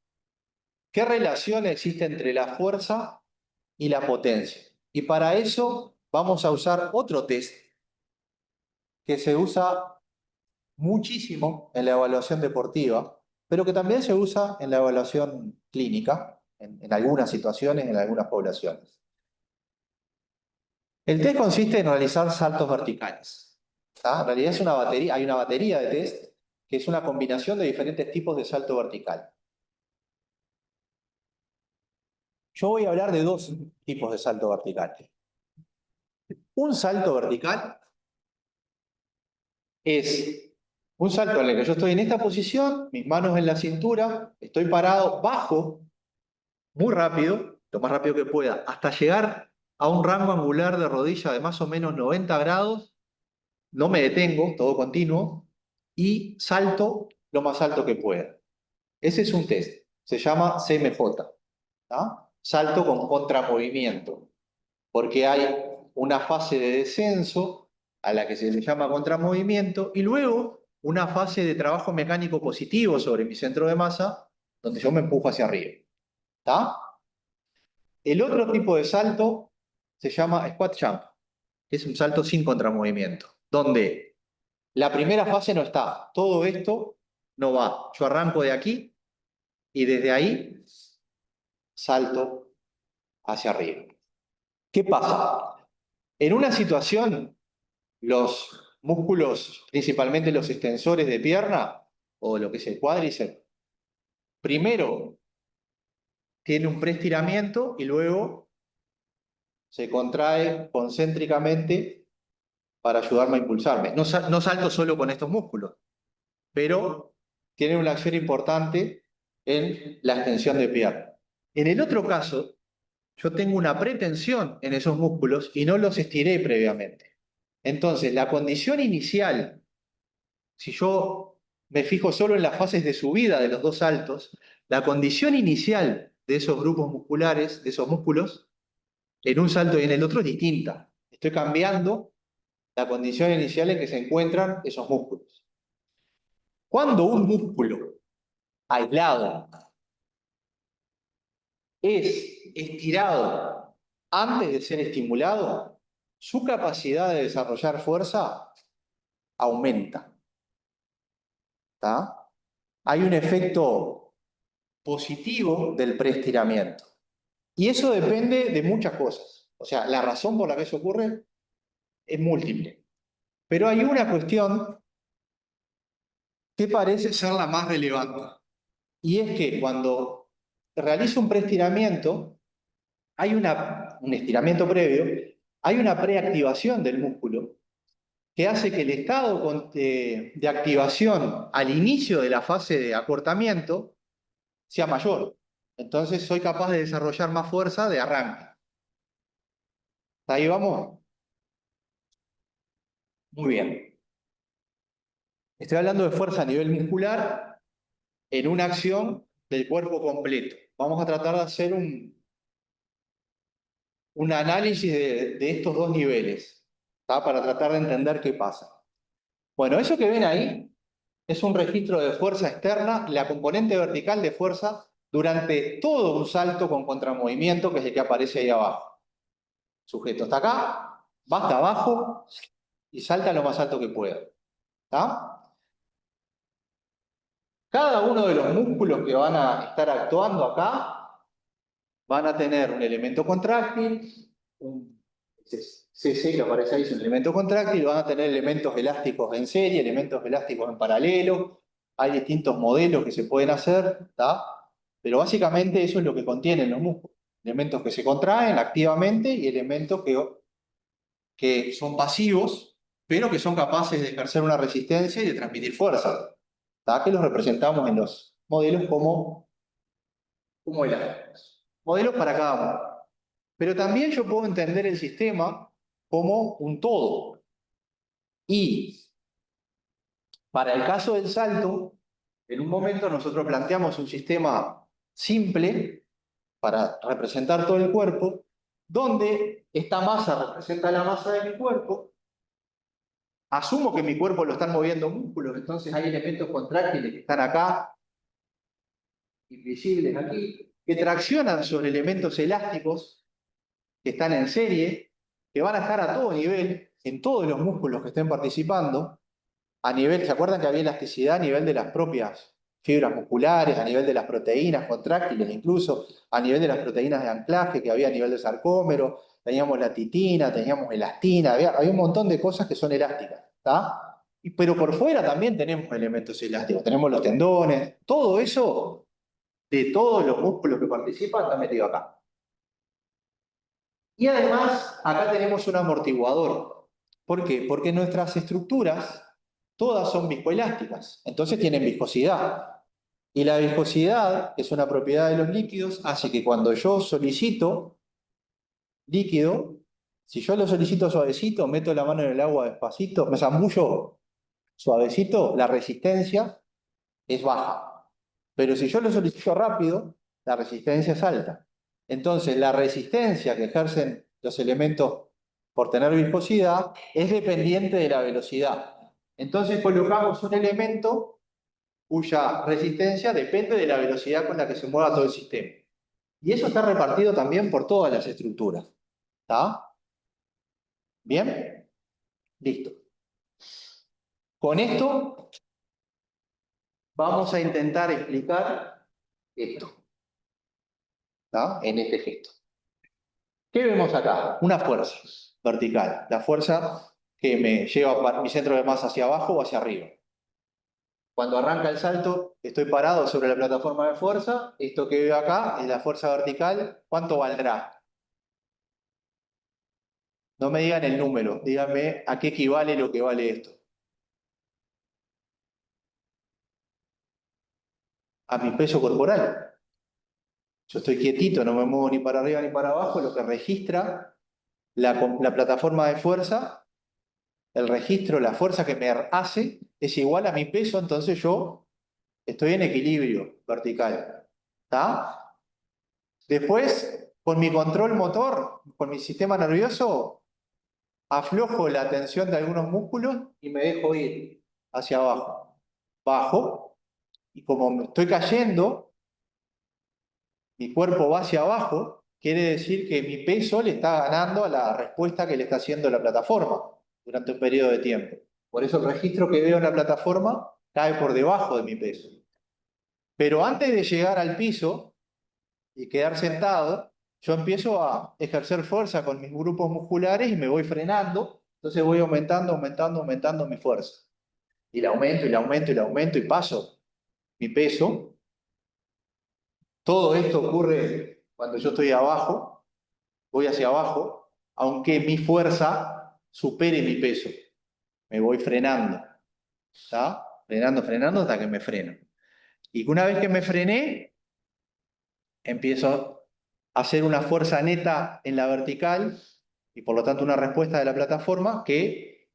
qué relación existe entre la fuerza y la potencia. Y para eso vamos a usar otro test que se usa muchísimo en la evaluación deportiva, pero que también se usa en la evaluación clínica, en algunas situaciones, en algunas poblaciones. El test consiste en realizar saltos verticales. ¿Tá? En realidad es una batería, hay una batería de test que es una combinación de diferentes tipos de salto vertical. Yo voy a hablar de dos tipos de salto vertical. Un salto vertical es un salto en el que yo estoy en esta posición, mis manos en la cintura, estoy parado, bajo, muy rápido, lo más rápido que pueda, hasta llegar a un rango angular de rodilla de más o menos 90 grados, no me detengo, todo continuo, y salto lo más alto que pueda. Ese es un test, se llama CMJ, ¿tá? Salto con contramovimiento. porque hay una fase de descenso a la que se le llama contramovimiento y luego una fase de trabajo mecánico positivo sobre mi centro de masa, donde yo me empujo hacia arriba. ¿Está? El otro tipo de salto se llama squat jump, que es un salto sin contramovimiento, donde la primera fase no está, todo esto no va. Yo arranco de aquí y desde ahí salto hacia arriba. ¿Qué pasa? En una situación, los músculos, principalmente los extensores de pierna, o lo que es el cuádriceps, primero tiene un preestiramiento y luego se contrae concéntricamente para ayudarme a impulsarme. No, no salto solo con estos músculos, pero tiene una acción importante en la extensión de pierna. En el otro caso, yo tengo una pretensión en esos músculos y no los estiré previamente. Entonces, la condición inicial, si yo me fijo solo en las fases de subida de los dos saltos, la condición inicial de esos grupos musculares, de esos músculos, en un salto y en el otro es distinta. Estoy cambiando la condición inicial en que se encuentran esos músculos. Cuando un músculo aislado es estirado antes de ser estimulado, su capacidad de desarrollar fuerza aumenta. ¿Está? Hay un efecto positivo del preestiramiento. Y eso depende de muchas cosas. O sea, la razón por la que eso ocurre es múltiple. Pero hay una cuestión que parece ser la más relevante. Y es que cuando realizo un preestiramiento, hay un estiramiento previo, hay una preactivación del músculo que hace que el estado de activación al inicio de la fase de acortamiento sea mayor. Entonces soy capaz de desarrollar más fuerza de arranque. ¿Ahí vamos? Muy bien. Estoy hablando de fuerza a nivel muscular en una acción del cuerpo completo. Vamos a tratar de hacer un análisis de estos dos niveles, ¿tá? Para tratar de entender qué pasa. Bueno, eso que ven ahí es un registro de fuerza externa, la componente vertical de fuerza durante todo un salto con contramovimiento, que es el que aparece ahí abajo. Sujeto está acá, va hasta abajo y salta lo más alto que pueda. ¿Tá? Cada uno de los músculos que van a estar actuando acá van a tener un elemento contráctil, un CC que aparece ahí es un elemento contráctil, van a tener elementos elásticos en serie, elementos elásticos en paralelo, hay distintos modelos que se pueden hacer, ¿tá? Pero básicamente eso es lo que contienen los músculos, elementos que se contraen activamente y elementos que son pasivos, pero que son capaces de ejercer una resistencia y de transmitir fuerza, ¿tá? Que los representamos en los modelos como elásticos. Modelos para cada uno. Pero también yo puedo entender el sistema como un todo. Y para el caso del salto, en un momento nosotros planteamos un sistema simple para representar todo el cuerpo, donde esta masa representa la masa de mi cuerpo. Asumo que mi cuerpo lo están moviendo músculos, entonces hay elementos contráctiles que están acá, invisibles aquí, que traccionan sobre elementos elásticos que están en serie, que van a estar a todo nivel, en todos los músculos que estén participando, a nivel, ¿se acuerdan que había elasticidad a nivel de las propias fibras musculares, a nivel de las proteínas contráctiles, incluso a nivel de las proteínas de anclaje que había a nivel de sarcómero, teníamos la titina, teníamos elastina, había un montón de cosas que son elásticas, ¿está? Pero por fuera también tenemos elementos elásticos, tenemos los tendones, todo eso de todos los músculos que participan está metido acá. Y además, acá tenemos un amortiguador. ¿Por qué? Porque nuestras estructuras, todas son viscoelásticas, entonces tienen viscosidad. Y la viscosidad, que es una propiedad de los líquidos, hace que cuando yo solicito líquido, si yo lo solicito suavecito, meto la mano en el agua despacito, me zambullo suavecito, la resistencia es baja. Pero si yo lo solicito rápido, la resistencia es alta. Entonces, la resistencia que ejercen los elementos por tener viscosidad, es dependiente de la velocidad. Entonces colocamos un elemento cuya resistencia depende de la velocidad con la que se mueva todo el sistema. Y eso está repartido también por todas las estructuras. ¿Está? ¿Bien? Listo. Con esto vamos a intentar explicar esto. ¿Está? En este gesto. ¿Qué vemos acá? Una fuerza vertical. La fuerza que me lleva mi centro de masa hacia abajo o hacia arriba. Cuando arranca el salto, estoy parado sobre la plataforma de fuerza. Esto que veo acá es la fuerza vertical. ¿Cuánto valdrá? No me digan el número, díganme a qué equivale lo que vale esto. A mi peso corporal. Yo estoy quietito, no me muevo ni para arriba ni para abajo. Lo que registra la plataforma de fuerza, el registro, la fuerza que me hace, es igual a mi peso, entonces yo estoy en equilibrio vertical. ¿Está? Después, con mi control motor, con mi sistema nervioso, aflojo la tensión de algunos músculos y me dejo ir hacia abajo. Bajo, y como me estoy cayendo, mi cuerpo va hacia abajo, quiere decir que mi peso le está ganando a la respuesta que le está haciendo la plataforma durante un periodo de tiempo. Por eso el registro que veo en la plataforma cae por debajo de mi peso. Pero antes de llegar al piso y quedar sentado, yo empiezo a ejercer fuerza con mis grupos musculares y me voy frenando, entonces voy aumentando, aumentando, aumentando mi fuerza. Y la aumento, y la aumento, y la aumento, y paso mi peso. Todo esto ocurre cuando yo estoy abajo, voy hacia abajo, aunque mi fuerza supere mi peso. Me voy frenando, ¿está? Frenando, frenando hasta que me freno. Y una vez que me frené, empiezo a hacer una fuerza neta en la vertical y por lo tanto una respuesta de la plataforma que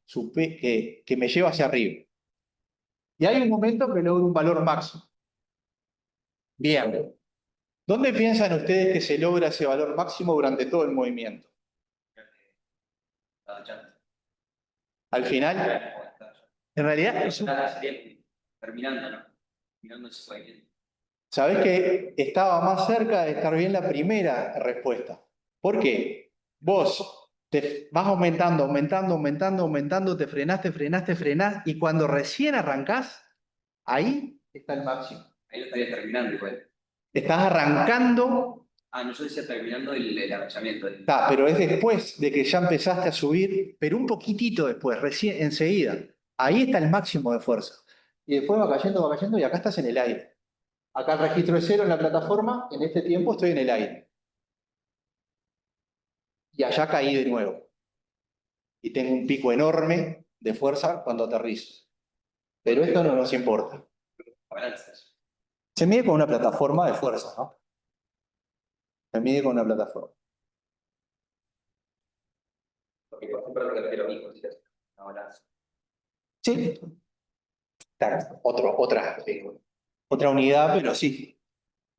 me lleva hacia arriba. Y hay un momento que logro un valor máximo. Bien. ¿Dónde piensan ustedes que se logra ese valor máximo durante todo el movimiento? Al final, en realidad, Terminando, ¿no? Terminando ese movimiento. sabés que estaba más cerca de estar bien la primera respuesta. ¿Por qué? Vos te vas aumentando, aumentando, aumentando, aumentando, te frenás, frenás, y cuando recién arrancás, ahí está el máximo. Ahí lo estaría terminando igual. Estás arrancando. Ah, no, yo decía terminando el agachamiento. Está, pero es después de que ya empezaste a subir, pero un poquitito después, recién, enseguida. Ahí está el máximo de fuerza. Y después va cayendo y acá estás en el aire. Acá el registro es 0 en la plataforma, en este tiempo estoy en el aire. Y allá caí de nuevo. Y tengo un pico enorme de fuerza cuando aterrizo. Pero esto no nos importa. Se mide con una plataforma de fuerza, ¿no? Se mide con una plataforma. Porque por ejemplo lo que refiero a mi hijo, ahora. Sí. Está, otra unidad, pero sí.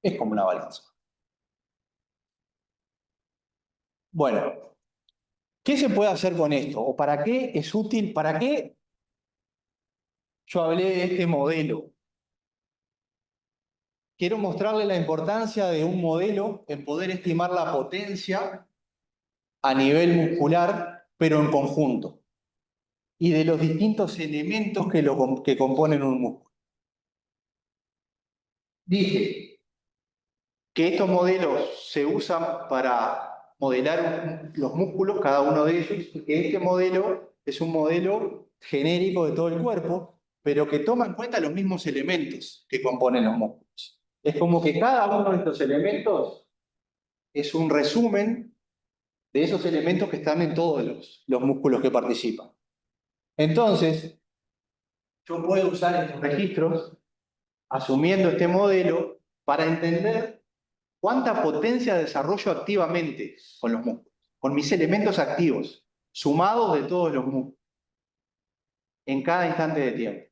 Es como una balanza. Bueno, ¿qué se puede hacer con esto? ¿O para qué es útil? ¿Para qué yo hablé de este modelo? Quiero mostrarle la importancia de un modelo en poder estimar la potencia a nivel muscular, pero en conjunto, y de los distintos elementos que componen un músculo. Dije que estos modelos se usan para modelar los músculos, cada uno de ellos, y que este modelo es un modelo genérico de todo el cuerpo, pero que toma en cuenta los mismos elementos que componen los músculos. Es como que cada uno de estos elementos es un resumen de esos elementos que están en todos los músculos que participan. Entonces, yo puedo usar estos registros, asumiendo este modelo, para entender cuánta potencia desarrollo activamente con los músculos, con mis elementos activos, sumados de todos los músculos, en cada instante de tiempo.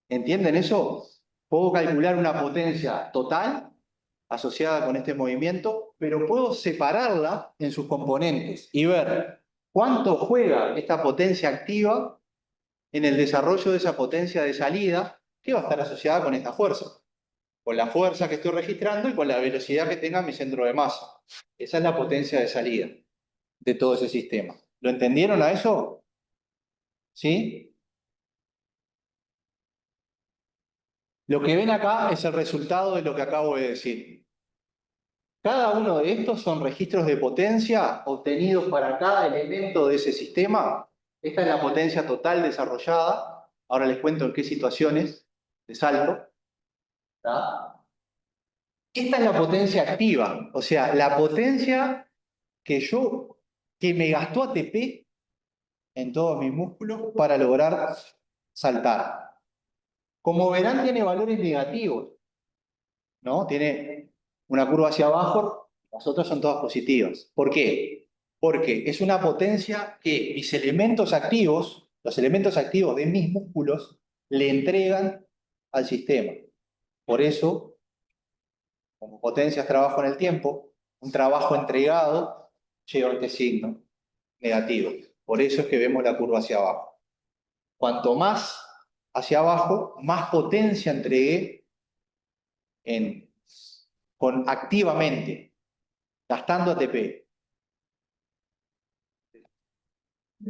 ¿Entienden eso? Puedo calcular una potencia total asociada con este movimiento pero puedo separarla en sus componentes y ver cuánto juega esta potencia activa en el desarrollo de esa potencia de salida que va a estar asociada con esta fuerza, con la fuerza que estoy registrando y con la velocidad que tenga mi centro de masa. Esa es la potencia de salida de todo ese sistema. ¿Lo entendieron a eso? ¿Sí? Lo que ven acá es el resultado de lo que acabo de decir. Cada uno de estos son registros de potencia obtenidos para cada elemento de ese sistema. Esta es la potencia total desarrollada. Ahora les cuento en qué situaciones de salto. ¿Tá? Esta es la potencia activa, o sea, la potencia que me gastó ATP en todos mis músculos para lograr saltar. Como verán, tiene valores negativos, ¿no? Tiene una curva hacia abajo, las otras son todas positivas. ¿Por qué? Porque es una potencia que mis elementos activos, los elementos activos de mis músculos, le entregan al sistema. Por eso, como potencia es trabajo en el tiempo, un trabajo entregado lleva este signo negativo. Por eso es que vemos la curva hacia abajo. Cuanto más hacia abajo, más potencia entregué activamente, gastando ATP.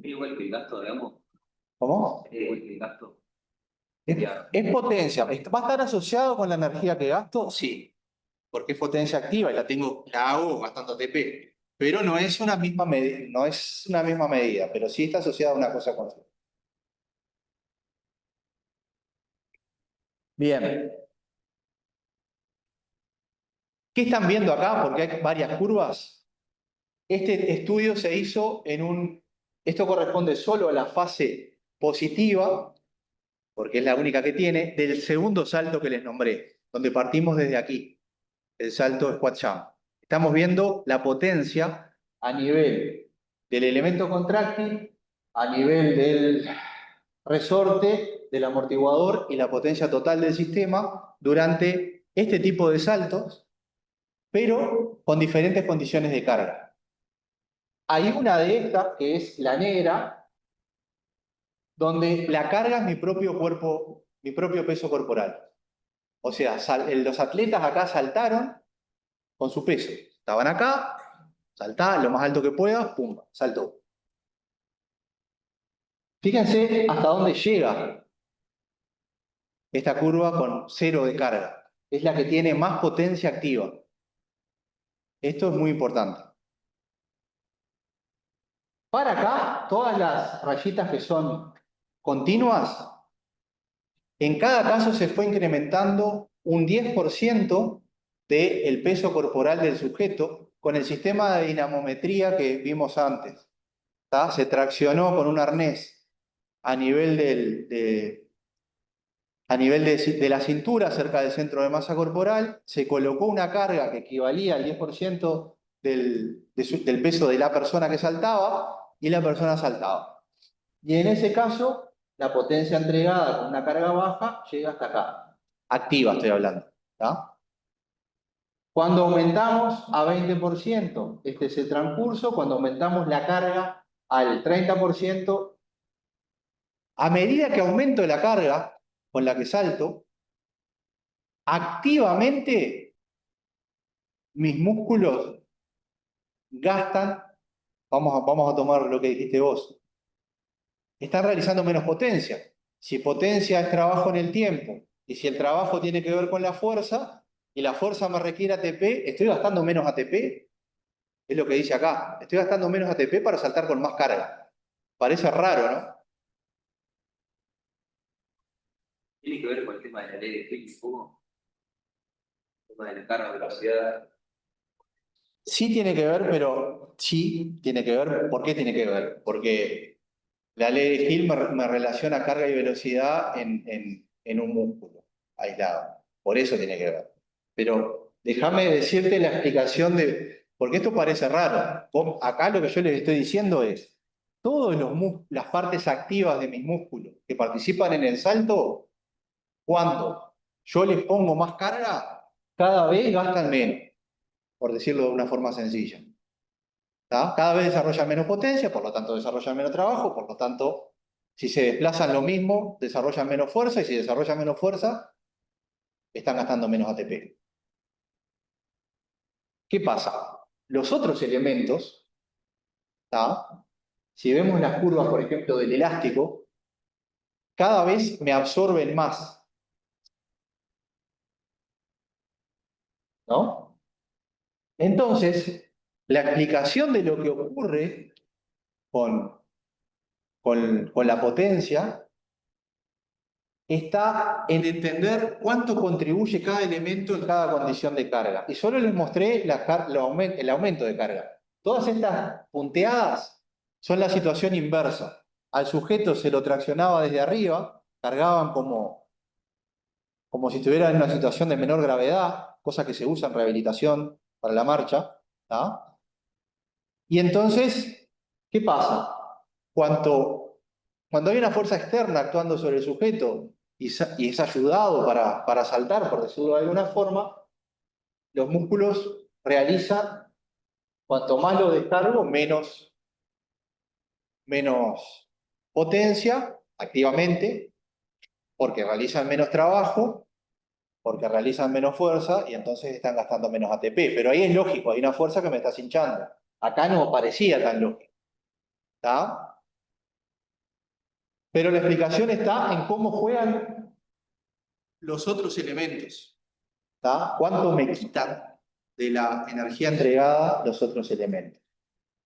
Igual que el gasto, digamos, ¿Cómo? igual que el gasto. Es potencia. ¿Va a estar asociado con la energía que gasto? Sí, porque es potencia activa y la hago gastando ATP. Pero no es una misma medida, no es una misma medida, pero sí está asociada una cosa con otra. Bien. ¿Qué están viendo acá? Porque hay varias curvas. Este estudio se hizo esto corresponde solo a la fase positiva, porque es la única que tiene, del segundo salto que les nombré, donde partimos desde aquí, el salto squat jump. Estamos viendo la potencia a nivel del elemento contráctil, a nivel del resorte, del amortiguador y la potencia total del sistema durante este tipo de saltos, pero con diferentes condiciones de carga. Hay una de estas, que es la negra, donde la carga es mi propio cuerpo, mi propio peso corporal. O sea, los atletas acá saltaron con su peso. Estaban acá, saltá lo más alto que puedas, pum, saltó. Fíjense hasta dónde llega esta curva con cero de carga. Es la que tiene más potencia activa. Esto es muy importante. Para acá, todas las rayitas que son continuas, en cada caso se fue incrementando un 10% del peso corporal del sujeto con el sistema de dinamometría que vimos antes. ¿Tá? Se traccionó con un arnés a nivel de la cintura, cerca del centro de masa corporal, se colocó una carga que equivalía al 10% del peso de la persona que saltaba, y la persona saltaba. Y en ese caso, la potencia entregada con una carga baja llega hasta acá. Activa estoy hablando. ¿Tá? Cuando aumentamos a 20%, este es el transcurso. Cuando aumentamos la carga al 30%, a medida que aumento la carga con la que salto, activamente mis músculos gastan, vamos a tomar lo que dijiste vos, están realizando menos potencia. Si potencia es trabajo en el tiempo, y si el trabajo tiene que ver con la fuerza, y la fuerza me requiere ATP, estoy gastando menos ATP, es lo que dice acá, estoy gastando menos ATP para saltar con más carga. Parece raro, ¿no? Tiene que ver con el tema de la ley de Fick, un poco. El tema de la carga, velocidad. Sí tiene que ver, pero sí tiene que ver. ¿Por qué tiene que ver? Porque la ley de Hill me relaciona carga y velocidad en un músculo aislado. Por eso tiene que ver. Pero déjame decirte la explicación porque esto parece raro. Acá lo que yo les estoy diciendo es, todas las partes activas de mis músculos que participan en el salto, cuando yo les pongo más carga, cada vez gastan menos. por decirlo de una forma sencilla. ¿Tá? Cada vez desarrollan menos potencia, por lo tanto desarrollan menos trabajo, por lo tanto, si se desplazan lo mismo, desarrollan menos fuerza, y si desarrollan menos fuerza, están gastando menos ATP. ¿Qué pasa? Los otros elementos, ¿tá? Si vemos las curvas, por ejemplo, del elástico, cada vez me absorben más, ¿no? Entonces, la explicación de lo que ocurre con la potencia está en entender cuánto contribuye cada elemento en cada condición de carga. Y solo les mostré el aumento de carga. Todas estas punteadas son la situación inversa. Al sujeto se lo traccionaba desde arriba, cargaban como si estuviera en una situación de menor gravedad, cosa que se usa en rehabilitación para la marcha. ¿Tá? Y entonces, ¿qué pasa? Cuando hay una fuerza externa actuando sobre el sujeto y es ayudado para saltar, por decirlo de alguna forma, los músculos realizan, cuanto más lo descargo, menos potencia activamente, porque realizan menos trabajo, porque realizan menos fuerza y entonces están gastando menos ATP. Pero ahí es lógico, hay una fuerza que me está hinchando. Acá no parecía tan lógico. ¿Está? Pero la explicación está en cómo juegan los otros elementos. ¿Está? ¿Cuánto me quitan de la energía entregada los otros elementos?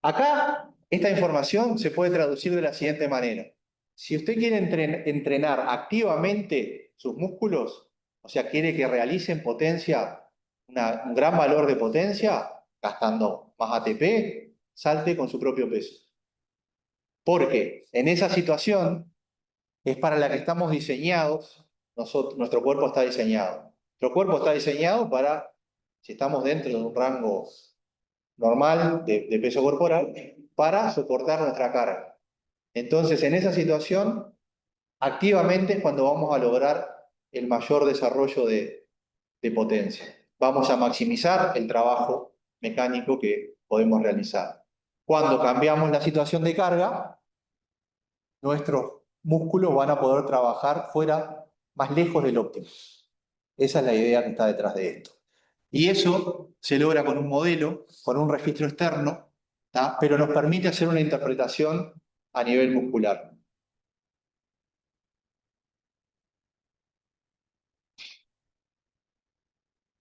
Acá, esta información se puede traducir de la siguiente manera. Si usted quiere entrenar activamente sus músculos, o sea, quiere que realicen potencia, un gran valor de potencia, gastando más ATP, salte con su propio peso. Porque en esa situación es para la que estamos diseñados, nuestro cuerpo está diseñado. Nuestro cuerpo está diseñado para, si estamos dentro de un rango normal de peso corporal, para soportar nuestra carga. Entonces, en esa situación, activamente es cuando vamos a lograr el mayor desarrollo de potencia. Vamos a maximizar el trabajo mecánico que podemos realizar. Cuando cambiamos la situación de carga, nuestros músculos van a poder trabajar fuera, más lejos del óptimo. Esa es la idea que está detrás de esto. Y eso se logra con un modelo, con un registro externo, ¿tá? Pero nos permite hacer una interpretación a nivel muscular.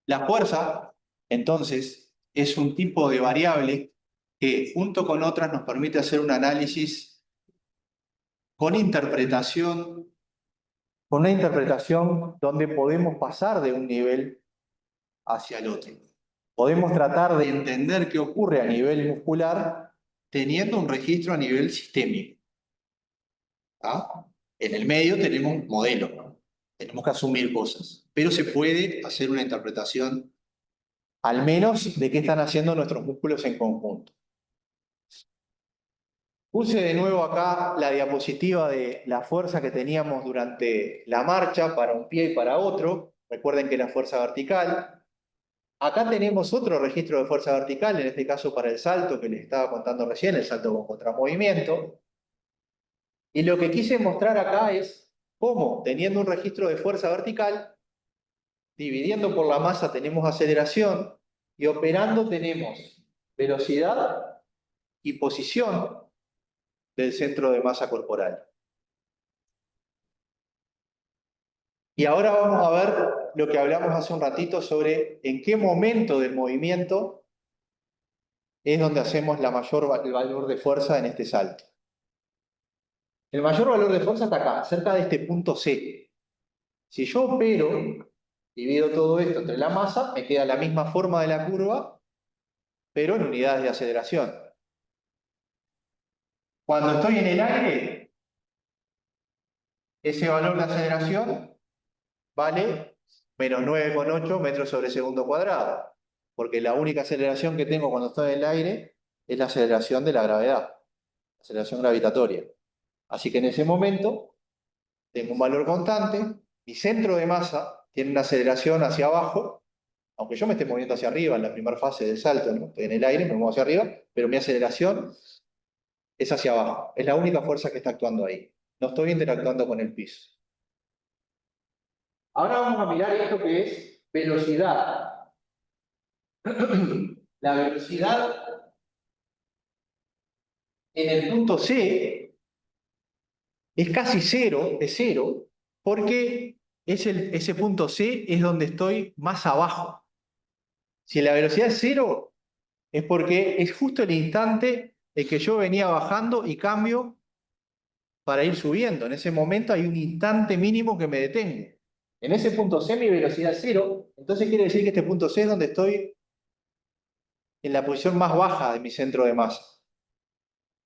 La fuerza, entonces, es un tipo de variable que junto con otras nos permite hacer un análisis con interpretación, con una interpretación donde podemos pasar de un nivel hacia el otro. Podemos tratar de entender qué ocurre a nivel muscular teniendo un registro a nivel sistémico. ¿Ah? En el medio tenemos un modelo, ¿no? Tenemos que asumir cosas, pero se puede hacer una interpretación, al menos, de qué están haciendo nuestros músculos en conjunto. Puse de nuevo acá la diapositiva de la fuerza que teníamos durante la marcha para un pie y para otro. Recuerden que la fuerza vertical. Acá tenemos otro registro de fuerza vertical, en este caso para el salto que les estaba contando recién, el salto con contramovimiento. Y lo que quise mostrar acá es cómo, teniendo un registro de fuerza vertical, dividiendo por la masa tenemos aceleración y operando tenemos velocidad y posición del centro de masa corporal. Y ahora vamos a ver lo que hablamos hace un ratito sobre en qué momento del movimiento es donde hacemos el valor de fuerza en este salto. El mayor valor de fuerza está acá, cerca de este punto C. Si yo opero, divido todo esto entre la masa, me queda la misma forma de la curva, pero en unidades de aceleración. Cuando estoy en el aire, ese valor de aceleración vale menos 9,8 metros sobre segundo cuadrado, porque la única aceleración que tengo cuando estoy en el aire es la aceleración de la gravedad, la aceleración gravitatoria. Así que en ese momento tengo un valor constante, mi centro de masa tiene una aceleración hacia abajo, aunque yo me esté moviendo hacia arriba en la primera fase del salto, ¿no? Estoy en el aire, me muevo hacia arriba, pero mi aceleración es hacia abajo. Es la única fuerza que está actuando ahí. No estoy interactuando con el piso. Ahora vamos a mirar esto que es velocidad. La velocidad en el punto C es casi cero, es cero, porque ese punto C es donde estoy más abajo. Si la velocidad es cero, es porque es justo el instante en que yo venía bajando y cambio para ir subiendo. En ese momento hay un instante mínimo que me detengo. En ese punto C mi velocidad es cero, entonces quiere decir que este punto C es donde estoy en la posición más baja de mi centro de masa.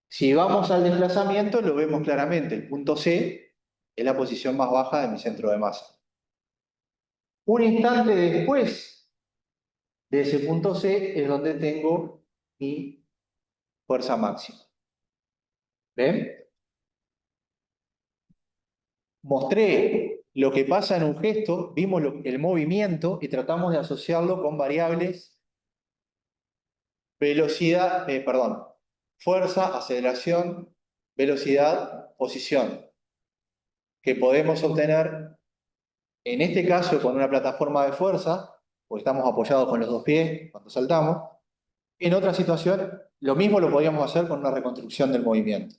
Si vamos al desplazamiento, lo vemos claramente. El punto C es la posición más baja de mi centro de masa. Un instante después de ese punto C es donde tengo mi fuerza máxima. ¿Ven? Mostré lo que pasa en un gesto, vimos el movimiento y tratamos de asociarlo con variables velocidad, fuerza, aceleración, velocidad, posición, que podemos obtener en este caso con una plataforma de fuerza, porque estamos apoyados con los dos pies cuando saltamos. En otra situación, lo mismo lo podríamos hacer con una reconstrucción del movimiento.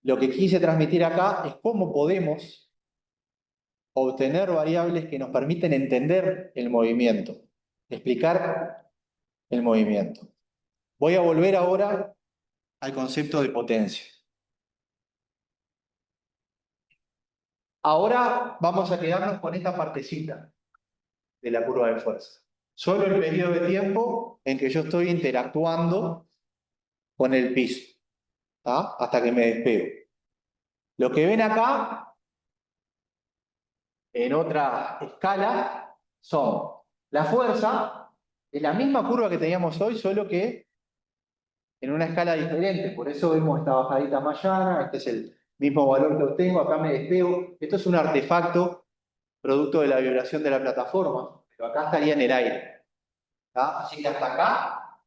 Lo que quise transmitir acá es cómo podemos obtener variables que nos permiten entender el movimiento, explicar el movimiento. Voy a volver ahora al concepto de potencia. Ahora vamos a quedarnos con esta partecita de la curva de fuerza. Solo el periodo de tiempo en que yo estoy interactuando con el piso, ¿tá? Hasta que me despego. Lo que ven acá, en otra escala, son la fuerza, es la misma curva que teníamos hoy, solo que en una escala diferente. Por eso vemos esta bajadita más llana, este es el mismo valor que obtengo, acá me despego. Esto es un artefacto producto de la vibración de la plataforma, pero acá estaría en el aire. ¿Tá? Así que hasta acá,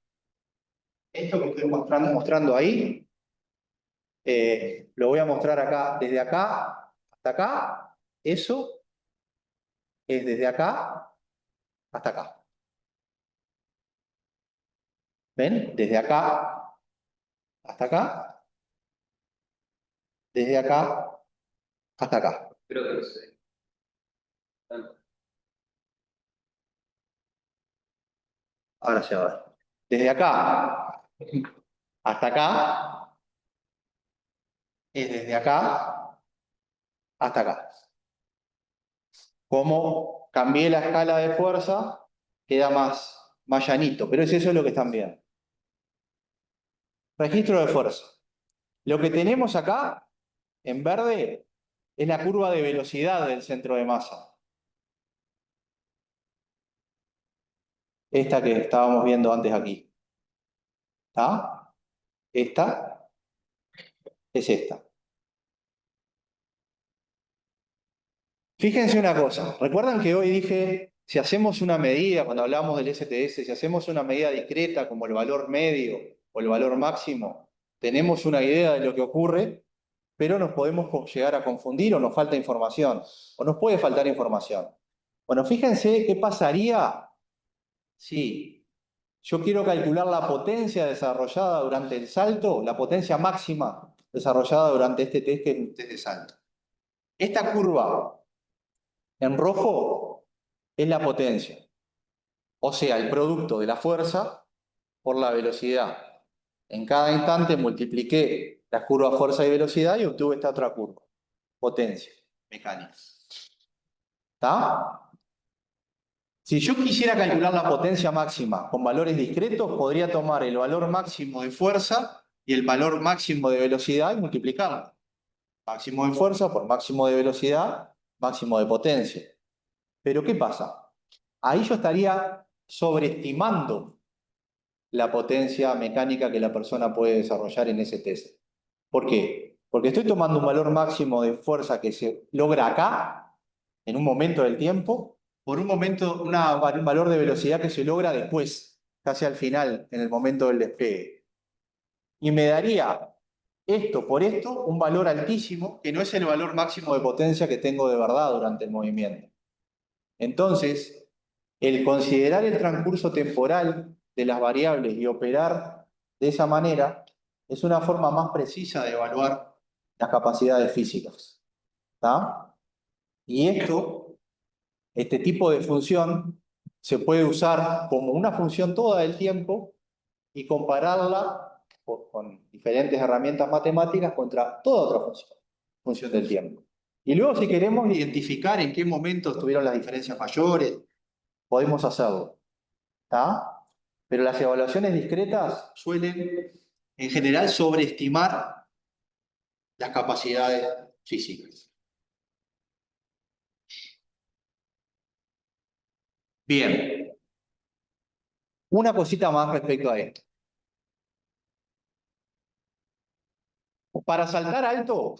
esto que estoy mostrando ahí, lo voy a mostrar acá, desde acá hasta acá, eso es desde acá hasta acá. ¿Ven? Desde acá hasta acá, desde acá hasta acá. Creo que lo sé. Ahora se va a ver. Desde acá hasta acá es desde acá hasta acá. Como cambié la escala de fuerza, queda más llanito, pero es eso lo que están viendo. Registro de fuerza. Lo que tenemos acá, en verde, es la curva de velocidad del centro de masa. Esta que estábamos viendo antes aquí. ¿Está? Esta es esta. Fíjense una cosa, recuerdan que hoy dije, si hacemos una medida, cuando hablamos del STS, si hacemos una medida discreta como el valor medio o el valor máximo, tenemos una idea de lo que ocurre, pero nos podemos llegar a confundir o nos falta información, o nos puede faltar información. Bueno, fíjense qué pasaría si yo quiero calcular la potencia desarrollada durante el salto, la potencia máxima desarrollada durante este test que es un test de salto. Esta curva en rojo es la potencia, o sea, el producto de la fuerza por la velocidad. En cada instante multipliqué las curvas fuerza y velocidad y obtuve esta otra curva, potencia mecánica. ¿Está? Si yo quisiera calcular la potencia máxima con valores discretos, podría tomar el valor máximo de fuerza y el valor máximo de velocidad y multiplicarlo. Máximo de fuerza por máximo de velocidad, máximo de potencia. Pero ¿qué pasa? Ahí yo estaría sobreestimando la potencia mecánica que la persona puede desarrollar en ese test. ¿Por qué? Porque estoy tomando un valor máximo de fuerza que se logra acá, en un momento del tiempo, por un momento, un valor de velocidad que se logra después, casi al final, en el momento del despegue. Y me daría esto por esto un valor altísimo, que no es el valor máximo de potencia que tengo de verdad durante el movimiento. Entonces, el considerar el transcurso temporal de las variables y operar de esa manera es una forma más precisa de evaluar las capacidades físicas. ¿Tá? Y este tipo de función, se puede usar como una función toda el tiempo y compararla con diferentes herramientas matemáticas contra toda otra función del tiempo. Y luego, si queremos identificar en qué momento tuvieron las diferencias mayores, podemos hacerlo. ¿Tá? Pero las evaluaciones discretas suelen, en general, sobreestimar las capacidades físicas. Bien, una cosita más respecto a esto. Para saltar alto,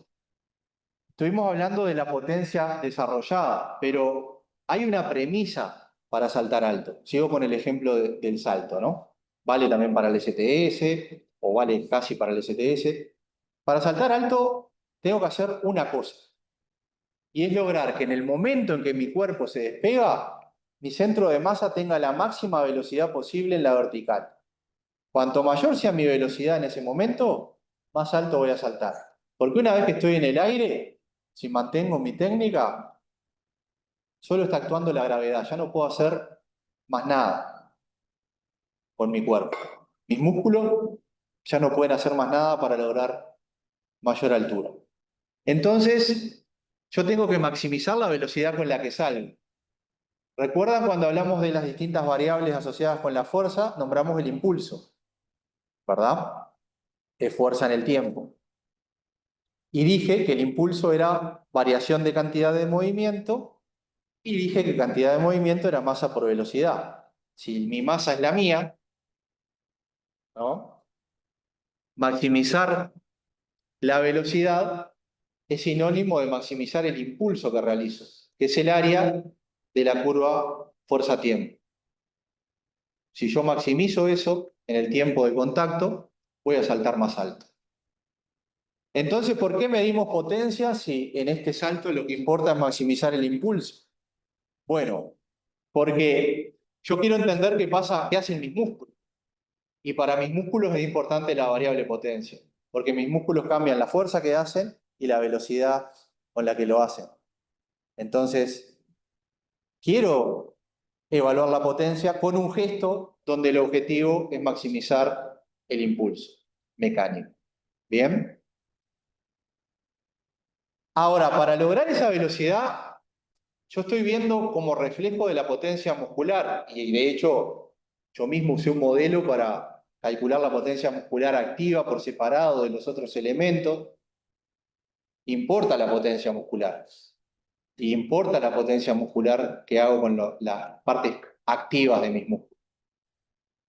estuvimos hablando de la potencia desarrollada, pero hay una premisa para saltar alto. Sigo con el ejemplo del salto, ¿no? Vale también para el STS, o vale casi para el STS. Para saltar alto, tengo que hacer una cosa, y es lograr que en el momento en que mi cuerpo se despega, mi centro de masa tenga la máxima velocidad posible en la vertical. Cuanto mayor sea mi velocidad en ese momento, más alto voy a saltar. Porque una vez que estoy en el aire, si mantengo mi técnica, solo está actuando la gravedad. Ya no puedo hacer más nada con mi cuerpo. Mis músculos ya no pueden hacer más nada para lograr mayor altura. Entonces, yo tengo que maximizar la velocidad con la que salgo. ¿Recuerdan cuando hablamos de las distintas variables asociadas con la fuerza? Nombramos el impulso, ¿verdad? Es fuerza en el tiempo. Y dije que el impulso era variación de cantidad de movimiento, y dije que cantidad de movimiento era masa por velocidad. Si mi masa es la mía, ¿no? Maximizar la velocidad es sinónimo de maximizar el impulso que realizo, que es el área de la curva fuerza-tiempo. Si yo maximizo eso en el tiempo de contacto, voy a saltar más alto. Entonces, ¿por qué medimos potencia si en este salto lo que importa es maximizar el impulso? Bueno, porque yo quiero entender qué pasa, qué hacen mis músculos. Y para mis músculos es importante la variable potencia, porque mis músculos cambian la fuerza que hacen y la velocidad con la que lo hacen. Entonces, quiero evaluar la potencia con un gesto donde el objetivo es maximizar el impulso mecánico. ¿Bien? Ahora, para lograr esa velocidad, yo estoy viendo como reflejo de la potencia muscular, y de hecho yo mismo usé un modelo para calcular la potencia muscular activa por separado de los otros elementos. Importa la potencia muscular, y importa la potencia muscular que hago con las partes activas de mis músculos.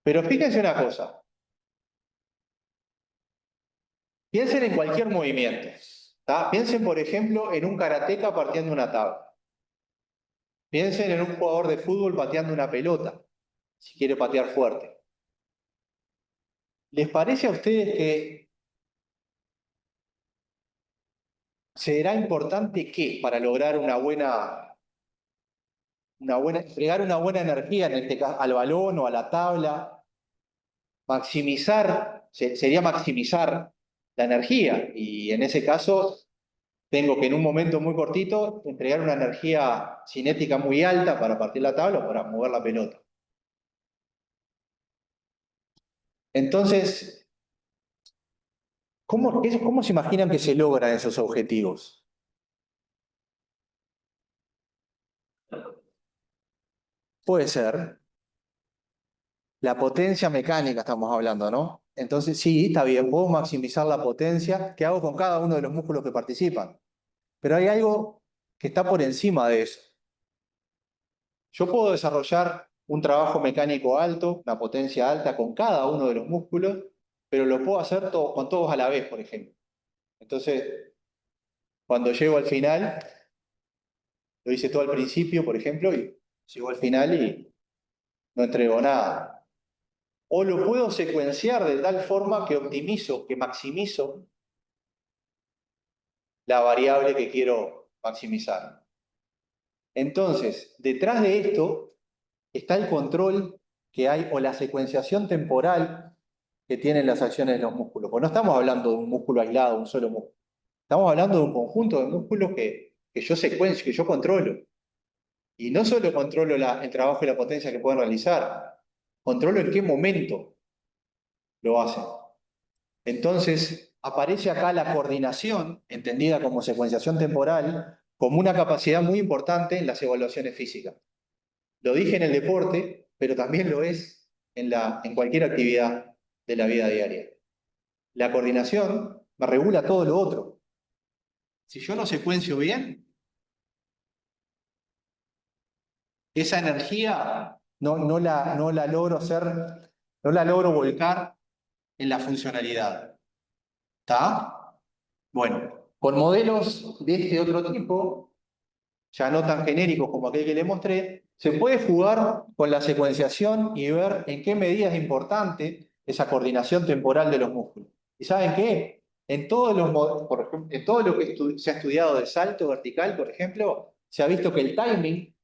Pero fíjense una cosa, piensen en cualquier movimiento, ¿tá? Piensen, por ejemplo, en un karateca partiendo una tabla. Piensen en un jugador de fútbol pateando una pelota, si quiere patear fuerte. ¿Les parece a ustedes que será importante que para lograr entregar una buena energía, en este caso, al balón o a la tabla, sería maximizar la energía? Y en ese caso, tengo que en un momento muy cortito entregar una energía cinética muy alta para partir la tabla o para mover la pelota. Entonces, ¿cómo se imaginan que se logran esos objetivos? Puede ser la potencia mecánica, estamos hablando, ¿no? Entonces, sí, está bien, puedo maximizar la potencia que hago con cada uno de los músculos que participan. Pero hay algo que está por encima de eso. Yo puedo desarrollar un trabajo mecánico alto, una potencia alta con cada uno de los músculos, pero lo puedo hacer con todos a la vez, por ejemplo. Entonces, cuando llego al final, lo hice todo al principio, por ejemplo, y Llego al final y no entrego nada. O lo puedo secuenciar de tal forma que optimizo, que maximizo la variable que quiero maximizar. Entonces, detrás de esto está el control que hay o la secuenciación temporal que tienen las acciones de los músculos. Porque no estamos hablando de un músculo aislado, un solo músculo. Estamos hablando de un conjunto de músculos que yo secuencio, que yo controlo. Y no solo controlo el trabajo y la potencia que pueden realizar, controlo en qué momento lo hacen. Entonces, aparece acá la coordinación, entendida como secuenciación temporal, como una capacidad muy importante en las evaluaciones físicas. Lo dije en el deporte, pero también lo es en cualquier actividad de la vida diaria. La coordinación me regula todo lo otro. Si yo no secuencio bien, esa energía no la logro hacer, no la logro volcar en la funcionalidad. ¿Está? Bueno, con modelos de este otro tipo, ya no tan genéricos como aquel que le mostré, se puede jugar con la secuenciación y ver en qué medida es importante esa coordinación temporal de los músculos. ¿Y saben qué? En todos los, por ejemplo, en todo lo que se ha estudiado de salto vertical, por ejemplo, se ha visto que el timing,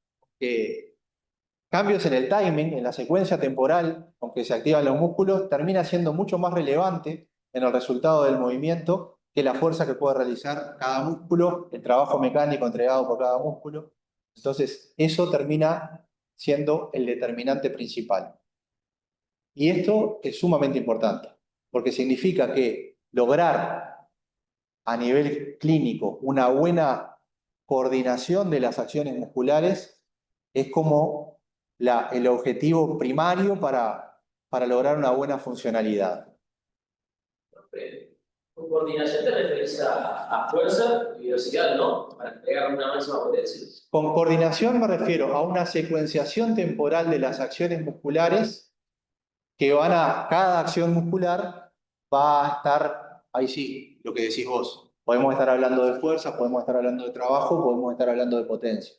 cambios en el timing, en la secuencia temporal con que se activan los músculos, termina siendo mucho más relevante en el resultado del movimiento que la fuerza que puede realizar cada músculo, el trabajo mecánico entregado por cada músculo. Entonces, eso termina siendo el determinante principal. Y esto es sumamente importante, porque significa que lograr a nivel clínico una buena coordinación de las acciones musculares es como el objetivo primario para lograr una buena funcionalidad. Con coordinación te referís a fuerza y velocidad, ¿no? Para entregar una máxima potencia. Con coordinación me refiero a una secuenciación temporal de las acciones musculares que cada acción muscular va a estar, ahí sí, lo que decís vos. Podemos estar hablando de fuerza, podemos estar hablando de trabajo, podemos estar hablando de potencia.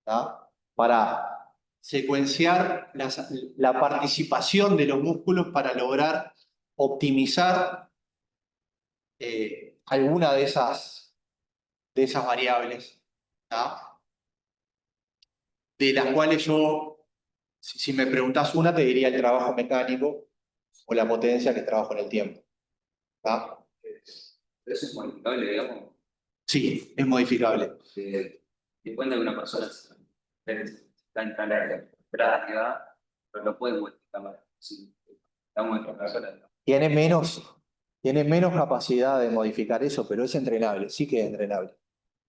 ¿Tá? Para secuenciar la participación de los músculos para lograr optimizar alguna de esas variables, ¿tá? De las cuales yo, si me preguntas una, te diría el trabajo mecánico o la potencia, que es trabajo en el tiempo. ¿Tá? Eso es modificable, digamos. Sí, es modificable. Depende de una persona. Está en la práctica, pero lo puede modificar. Sí, estamos en otra persona. Tiene menos capacidad de modificar eso, pero es entrenable, sí que es entrenable.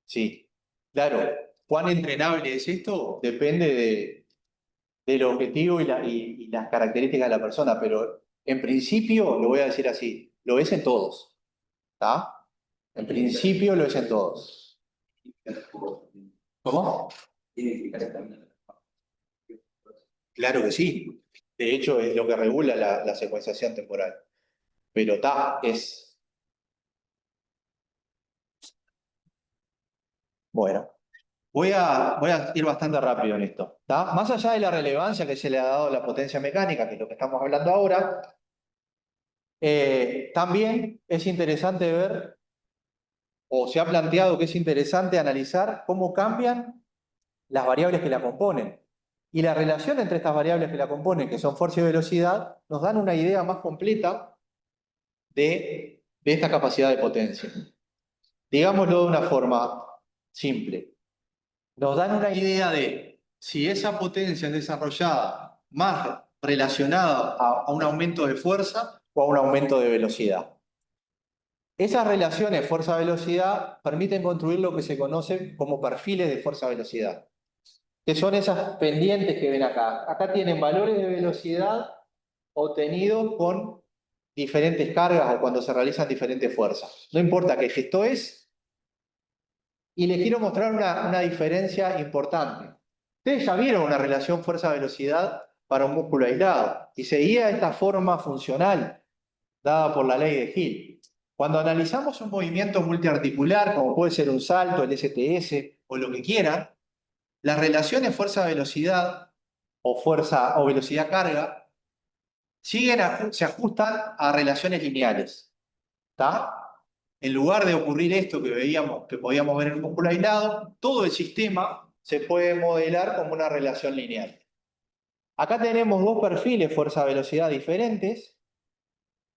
Sí. Claro, ¿cuán entrenable es esto? Depende del objetivo y las características de la persona, pero en principio, lo voy a decir así, lo es en todos. ¿Está? En principio lo es en todos. ¿Cómo? Tiene eficacia también. Claro que sí. De hecho, es lo que regula la secuenciación temporal. Pero es. Bueno, voy a ir bastante rápido en esto. ¿Tá? Más allá de la relevancia que se le ha dado a la potencia mecánica, que es lo que estamos hablando ahora, también es interesante ver, o se ha planteado que es interesante analizar cómo cambian las variables que la componen. Y la relación entre estas variables que la componen, que son fuerza y velocidad, nos dan una idea más completa de esta capacidad de potencia. Digámoslo de una forma simple. Nos dan una idea de si esa potencia es desarrollada más relacionada a un aumento de fuerza o a un aumento de velocidad. Esas relaciones fuerza-velocidad permiten construir lo que se conoce como perfiles de fuerza-velocidad, que son esas pendientes que ven acá. Acá tienen valores de velocidad obtenidos con diferentes cargas o cuando se realizan diferentes fuerzas. No importa qué gesto es. Y les quiero mostrar una diferencia importante. Ustedes ya vieron una relación fuerza-velocidad para un músculo aislado y seguía esta forma funcional dada por la ley de Hill. Cuando analizamos un movimiento multiarticular, como puede ser un salto, el STS o lo que quieran, las relaciones fuerza-velocidad o fuerza o velocidad-carga se ajustan a relaciones lineales. ¿Está? En lugar de ocurrir esto que veíamos, que podíamos ver en un músculo aislado, todo el sistema se puede modelar como una relación lineal. Acá tenemos dos perfiles fuerza-velocidad diferentes.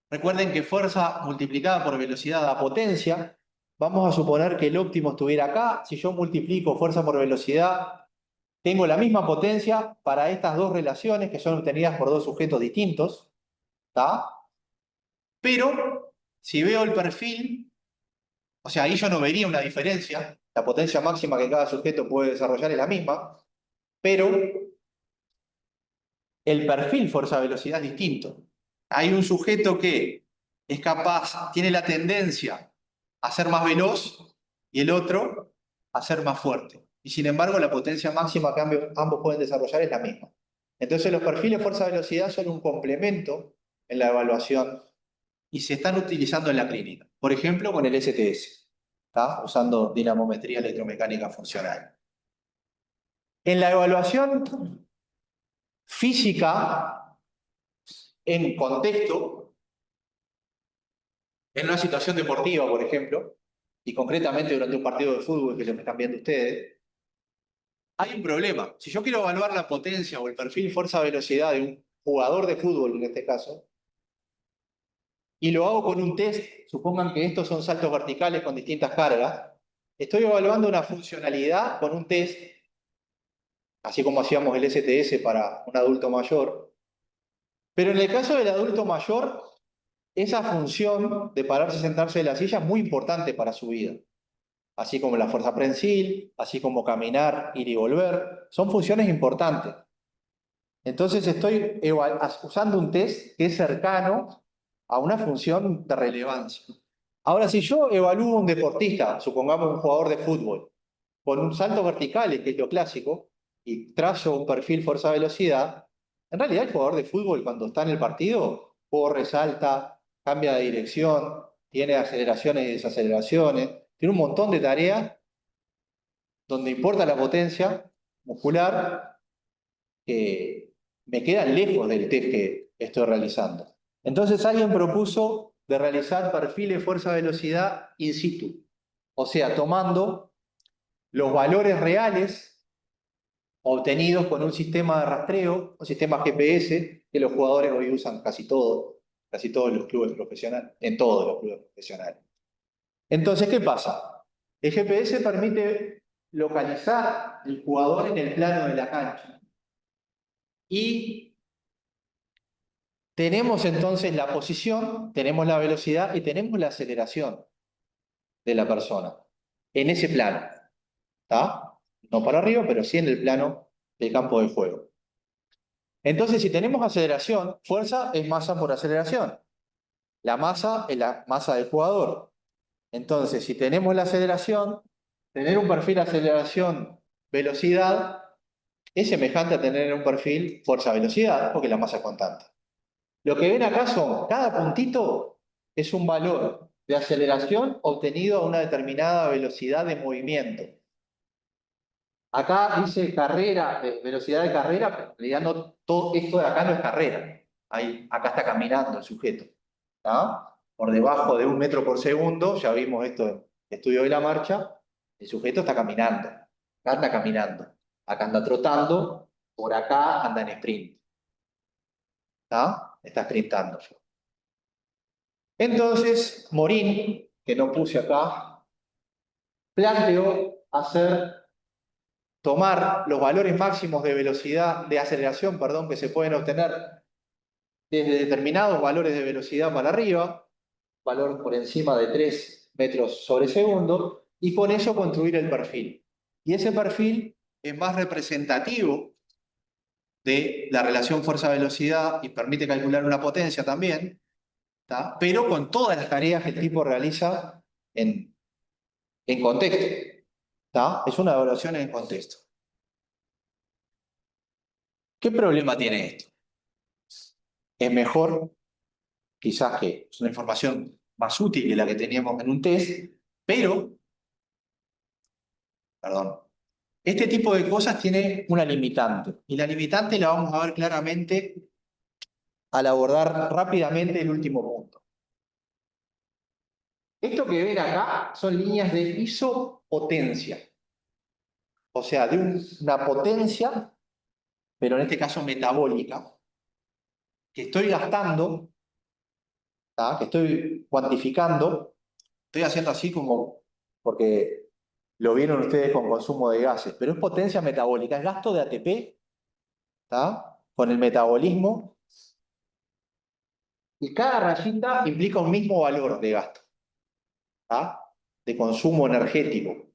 Recuerden que fuerza multiplicada por velocidad da potencia. Vamos a suponer que el óptimo estuviera acá. Si yo multiplico fuerza por velocidad, tengo la misma potencia para estas dos relaciones que son obtenidas por dos sujetos distintos. ¿Está? Pero si veo el perfil, o sea, ahí yo no vería una diferencia. La potencia máxima que cada sujeto puede desarrollar es la misma, pero el perfil fuerza-velocidad es distinto. Hay un sujeto que es capaz, tiene la tendencia a ser más veloz y el otro a ser más fuerte. Y sin embargo, la potencia máxima que ambos pueden desarrollar es la misma. Entonces, los perfiles fuerza-velocidad son un complemento en la evaluación y se están utilizando en la clínica. Por ejemplo, con el STS, ¿está? Usando dinamometría electromecánica funcional. En la evaluación física, en contexto, en una situación deportiva, por ejemplo, y concretamente durante un partido de fútbol que se me están viendo ustedes, hay un problema. Si yo quiero evaluar la potencia o el perfil fuerza-velocidad de un jugador de fútbol, en este caso, y lo hago con un test, supongan que estos son saltos verticales con distintas cargas, estoy evaluando una funcionalidad con un test, así como hacíamos el STS para un adulto mayor, pero en el caso del adulto mayor, esa función de pararse y sentarse de la silla es muy importante para su vida. Así como la fuerza prensil, así como caminar, ir y volver, son funciones importantes. Entonces estoy usando un test que es cercano a una función de relevancia. Ahora, si yo evalúo a un deportista, supongamos un jugador de fútbol, con un salto vertical, que es lo clásico, y trazo un perfil fuerza-velocidad, en realidad el jugador de fútbol cuando está en el partido, corre, salta, cambia de dirección, tiene aceleraciones y desaceleraciones, tiene un montón de tareas donde importa la potencia muscular que me quedan lejos del test que estoy realizando. Entonces alguien propuso de realizar perfiles fuerza-velocidad in situ, o sea, tomando los valores reales obtenidos con un sistema de rastreo, un sistema GPS, que los jugadores hoy usan casi todos los clubes profesionales, en todos los clubes profesionales. Entonces, ¿qué pasa? El GPS permite localizar el jugador en el plano de la cancha. Y tenemos entonces la posición, tenemos la velocidad y tenemos la aceleración de la persona en ese plano. ¿Está? No para arriba, pero sí en el plano del campo de juego. Entonces, si tenemos aceleración, fuerza es masa por aceleración. La masa es la masa del jugador. Entonces, si tenemos la aceleración, tener un perfil aceleración-velocidad es semejante a tener un perfil fuerza-velocidad, porque la masa es constante. Lo que ven acá son, cada puntito es un valor de aceleración obtenido a una determinada velocidad de movimiento. Acá dice carrera, velocidad de carrera, pero en realidad no, todo esto de acá no es carrera. Acá está caminando el sujeto. ¿Tá? Por debajo de 1 metro por segundo, ya vimos esto en el estudio de la marcha, el sujeto está caminando. Acá anda caminando. Acá anda trotando, por acá anda en sprint. ¿Tá? Está sprintando. Entonces, Morín, que no puse acá, planteó tomar los valores máximos de velocidad, de aceleración, perdón, que se pueden obtener desde determinados valores de velocidad para arriba, valor por encima de 3 metros sobre segundo, y con eso construir el perfil. Y ese perfil es más representativo de la relación fuerza-velocidad y permite calcular una potencia también, ¿tá? Pero con todas las tareas que el tipo realiza en contexto. ¿Tá? Es una evaluación en contexto. ¿Qué problema tiene esto? Es mejor, quizás que es una información más útil que la que teníamos en un test, pero, perdón, Este tipo de cosas tiene una limitante. Y la limitante la vamos a ver claramente al abordar rápidamente el último punto. Esto que ven acá son líneas de isopotencia. O sea, de una potencia, pero en este caso metabólica, que estoy gastando, ¿tá? Que estoy cuantificando. Estoy haciendo así como porque lo vieron ustedes con consumo de gases, pero es potencia metabólica, es gasto de ATP, ¿tá? Con el metabolismo, y cada rayita implica un mismo valor de gasto, ¿tá? De consumo energético.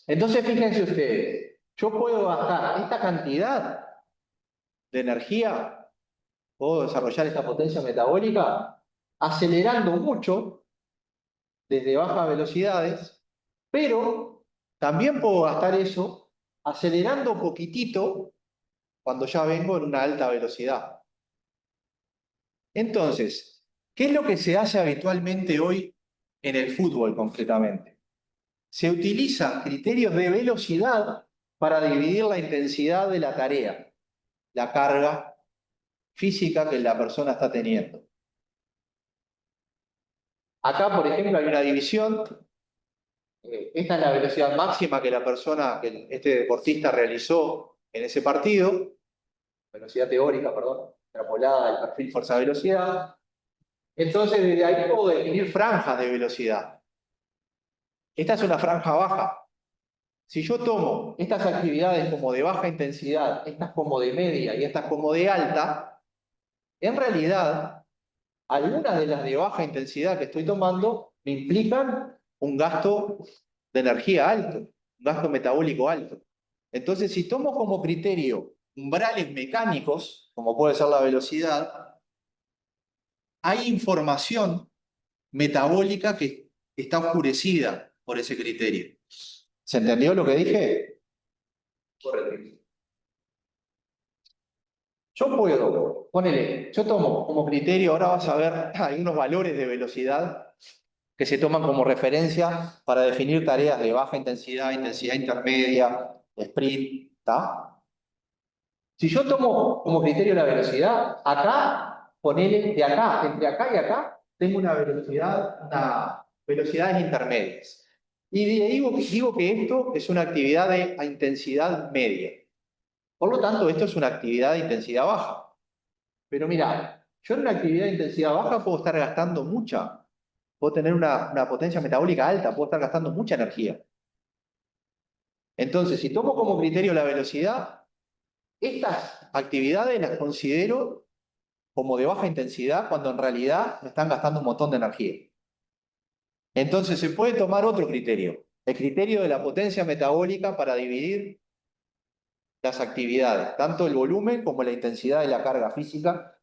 Entonces, fíjense ustedes, yo puedo gastar esta cantidad de energía, puedo desarrollar esta potencia metabólica acelerando mucho desde bajas velocidades, pero también puedo gastar eso acelerando poquitito cuando ya vengo en una alta velocidad. Entonces, ¿qué es lo que se hace habitualmente hoy en el fútbol concretamente? Se utilizan criterios de velocidad para dividir la intensidad de la tarea, la carga física que la persona está teniendo. Acá, por ejemplo, hay una división. Esta es la velocidad máxima que la persona, que este deportista realizó en ese partido, velocidad teórica, perdón, extrapolada del perfil fuerza-velocidad. Entonces, desde ahí puedo definir franjas de velocidad. Esta es una franja baja. Si yo tomo estas actividades como de baja intensidad, estas como de media y estas como de alta, en realidad, algunas de las de baja intensidad que estoy tomando me implican un gasto de energía alto, un gasto metabólico alto. Entonces, si tomo como criterio umbrales mecánicos, como puede ser la velocidad, hay información metabólica que está oscurecida por ese criterio. ¿Se entendió lo que dije? Correcto. Yo puedo, ponele, yo tomo como criterio, ahora vas a ver, hay unos valores de velocidad que se toman como referencia para definir tareas de baja intensidad, intensidad intermedia, sprint, ¿está? Si yo tomo como criterio la velocidad, acá, ponele, de acá, entre acá y acá, tengo una velocidades intermedias. Y digo que esto es una actividad de intensidad media. Por lo tanto, esto es una actividad de intensidad baja. Pero mira, yo en una actividad de intensidad baja puedo estar gastando puedo tener una potencia metabólica alta, puedo estar gastando mucha energía. Entonces, si tomo como criterio la velocidad, estas actividades las considero como de baja intensidad cuando en realidad me están gastando un montón de energía. Entonces, se puede tomar otro criterio, el criterio de la potencia metabólica para dividir las actividades, tanto el volumen como la intensidad de la carga física,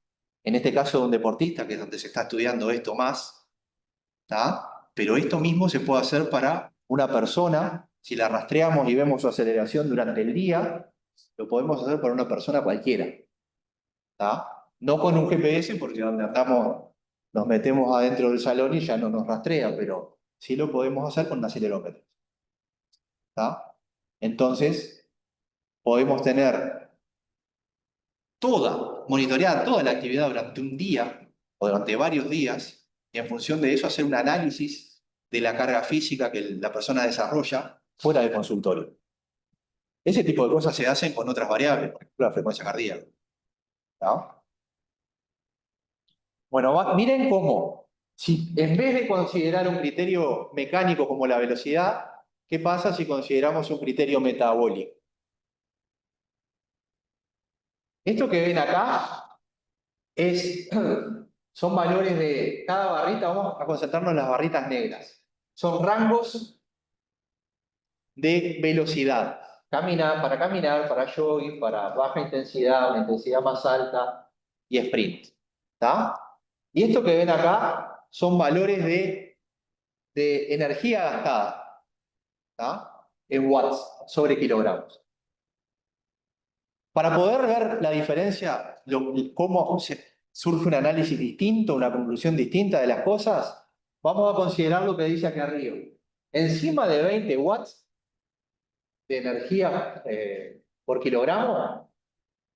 en este caso de un deportista, que es donde se está estudiando esto más, ¿tá? Pero esto mismo se puede hacer para una persona, si la rastreamos y vemos su aceleración durante el día, lo podemos hacer para una persona cualquiera, ¿tá? No con un GPS, porque donde andamos nos metemos adentro del salón y ya no nos rastrea, pero sí lo podemos hacer con un acelerómetro, ¿tá? Entonces, podemos tener monitorear toda la actividad durante un día o durante varios días, y en función de eso hacer un análisis de la carga física que la persona desarrolla fuera del consultorio. Ese tipo de cosas se hacen con otras variables, por ejemplo la frecuencia cardíaca, ¿no? Bueno, miren cómo, si en vez de considerar un criterio mecánico como la velocidad, ¿qué pasa si consideramos un criterio metabólico? Esto que ven acá son valores de cada barrita, vamos a concentrarnos en las barritas negras. Son rangos de velocidad. Para caminar, para jogging, para baja intensidad, una intensidad más alta y sprint. ¿Está? Y esto que ven acá son valores de energía gastada, ¿está? En watts sobre kilogramos. Para poder ver la diferencia, cómo surge un análisis distinto, una conclusión distinta de las cosas, vamos a considerar lo que dice aquí arriba. Encima de 20 watts de energía por kilogramo,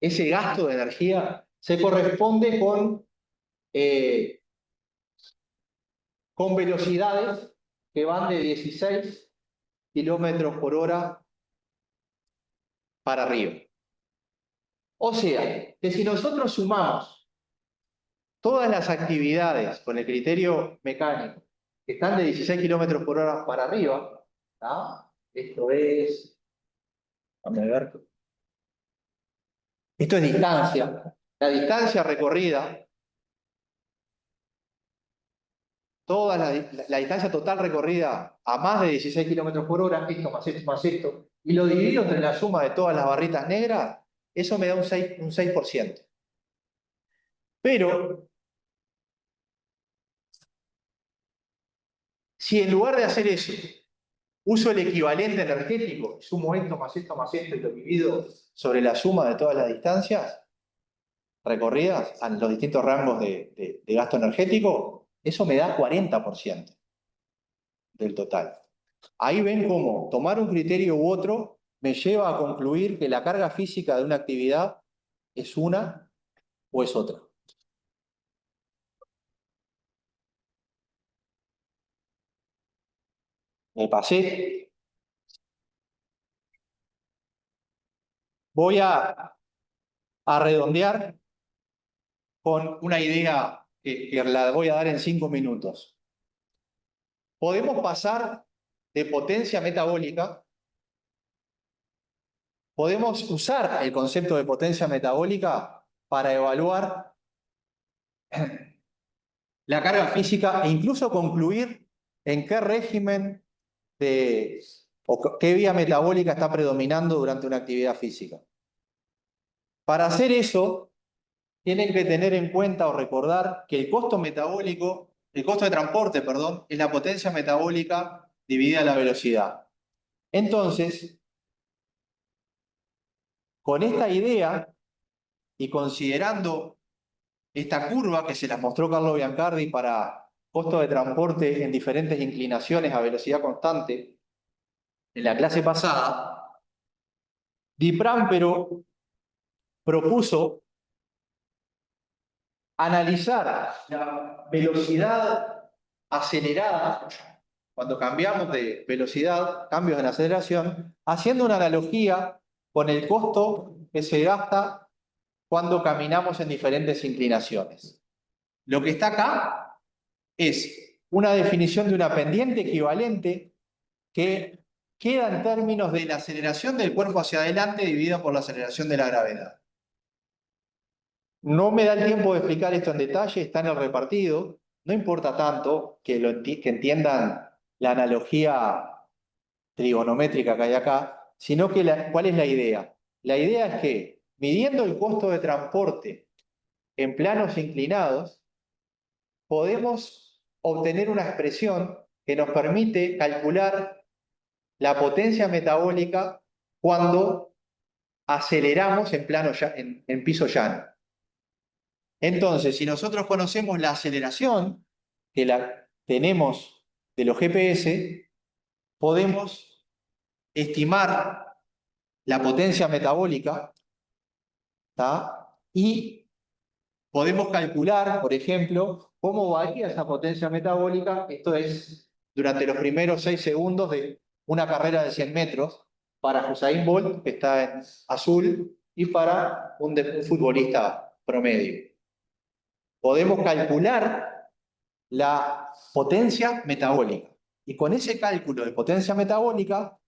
ese gasto de energía se corresponde con velocidades que van de 16 kilómetros por hora para arriba. O sea, que si nosotros sumamos todas las actividades con el criterio mecánico que están de 16 kilómetros por hora para arriba, ¿tá? Esto es, vamos a ver, esto es distancia. La distancia recorrida, toda la distancia total recorrida a más de 16 kilómetros por hora, esto más esto, y lo divido entre la suma de todas las barritas negras, eso me da un 6%. Pero, si en lugar de hacer eso, uso el equivalente energético, sumo esto más esto más esto y lo divido sobre la suma de todas las distancias recorridas a los distintos rangos de gasto energético, eso me da 40% del total. Ahí ven cómo tomar un criterio u otro me lleva a concluir que la carga física de una actividad es una o es otra. Me pasé. Voy a redondear con una idea que la voy a dar en 5 minutos. Podemos pasar de potencia metabólica, podemos usar el concepto de potencia metabólica para evaluar la carga física e incluso concluir en qué régimen o qué vía metabólica está predominando durante una actividad física. Para hacer eso, tienen que tener en cuenta o recordar que el costo de transporte, perdón, es la potencia metabólica dividida la velocidad. Entonces, con esta idea y considerando esta curva que se las mostró Carlo Biancardi para costo de transporte en diferentes inclinaciones a velocidad constante en la clase pasada, Di Prampero propuso analizar la velocidad acelerada, cuando cambiamos de velocidad, cambios en aceleración, haciendo una analogía con el costo que se gasta cuando caminamos en diferentes inclinaciones. Lo que está acá es una definición de una pendiente equivalente que queda en términos de la aceleración del cuerpo hacia adelante dividida por la aceleración de la gravedad. No me da el tiempo de explicar esto en detalle, está en el repartido. No importa tanto que entiendan la analogía trigonométrica que hay acá, sino que ¿cuál es la idea? La idea es que, midiendo el costo de transporte en planos inclinados, podemos obtener una expresión que nos permite calcular la potencia metabólica cuando aceleramos en piso llano. Entonces, si nosotros conocemos la aceleración que la tenemos de los GPS, podemos estimar la potencia metabólica, ¿tá? Y podemos calcular, por ejemplo, cómo varía esa potencia metabólica. Esto es durante los primeros 6 segundos de una carrera de 100 metros para Usain Bolt, que está en azul, y para un futbolista promedio. Podemos calcular la potencia metabólica. Y con ese cálculo de potencia metabólica,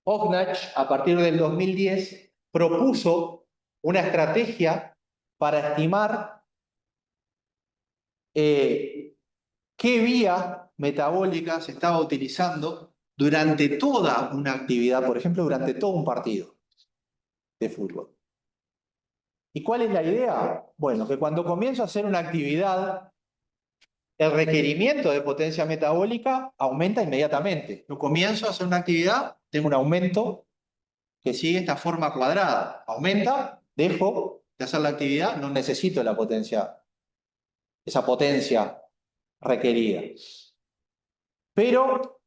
Ognach, a partir del 2010, propuso una estrategia para estimar qué vía metabólica se estaba utilizando durante toda una actividad, por ejemplo, durante todo un partido de fútbol. ¿Y cuál es la idea? Bueno, que cuando comienzo a hacer una actividad, el requerimiento de potencia metabólica aumenta inmediatamente. Yo comienzo a hacer una actividad, tengo un aumento que sigue esta forma cuadrada. Aumenta, dejo de hacer la actividad, no necesito esa potencia requerida. Pero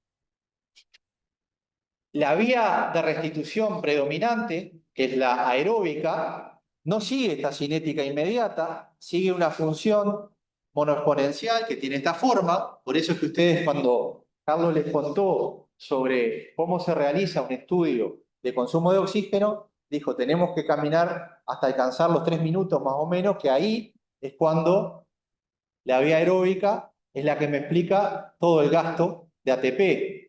La vía de restitución predominante, que es la aeróbica, no sigue esta cinética inmediata, sigue una función monoexponencial que tiene esta forma. Por eso es que ustedes, cuando Carlos les contó sobre cómo se realiza un estudio de consumo de oxígeno, dijo, tenemos que caminar hasta alcanzar los 3 minutos más o menos, que ahí es cuando la vía aeróbica es la que me explica todo el gasto de ATP.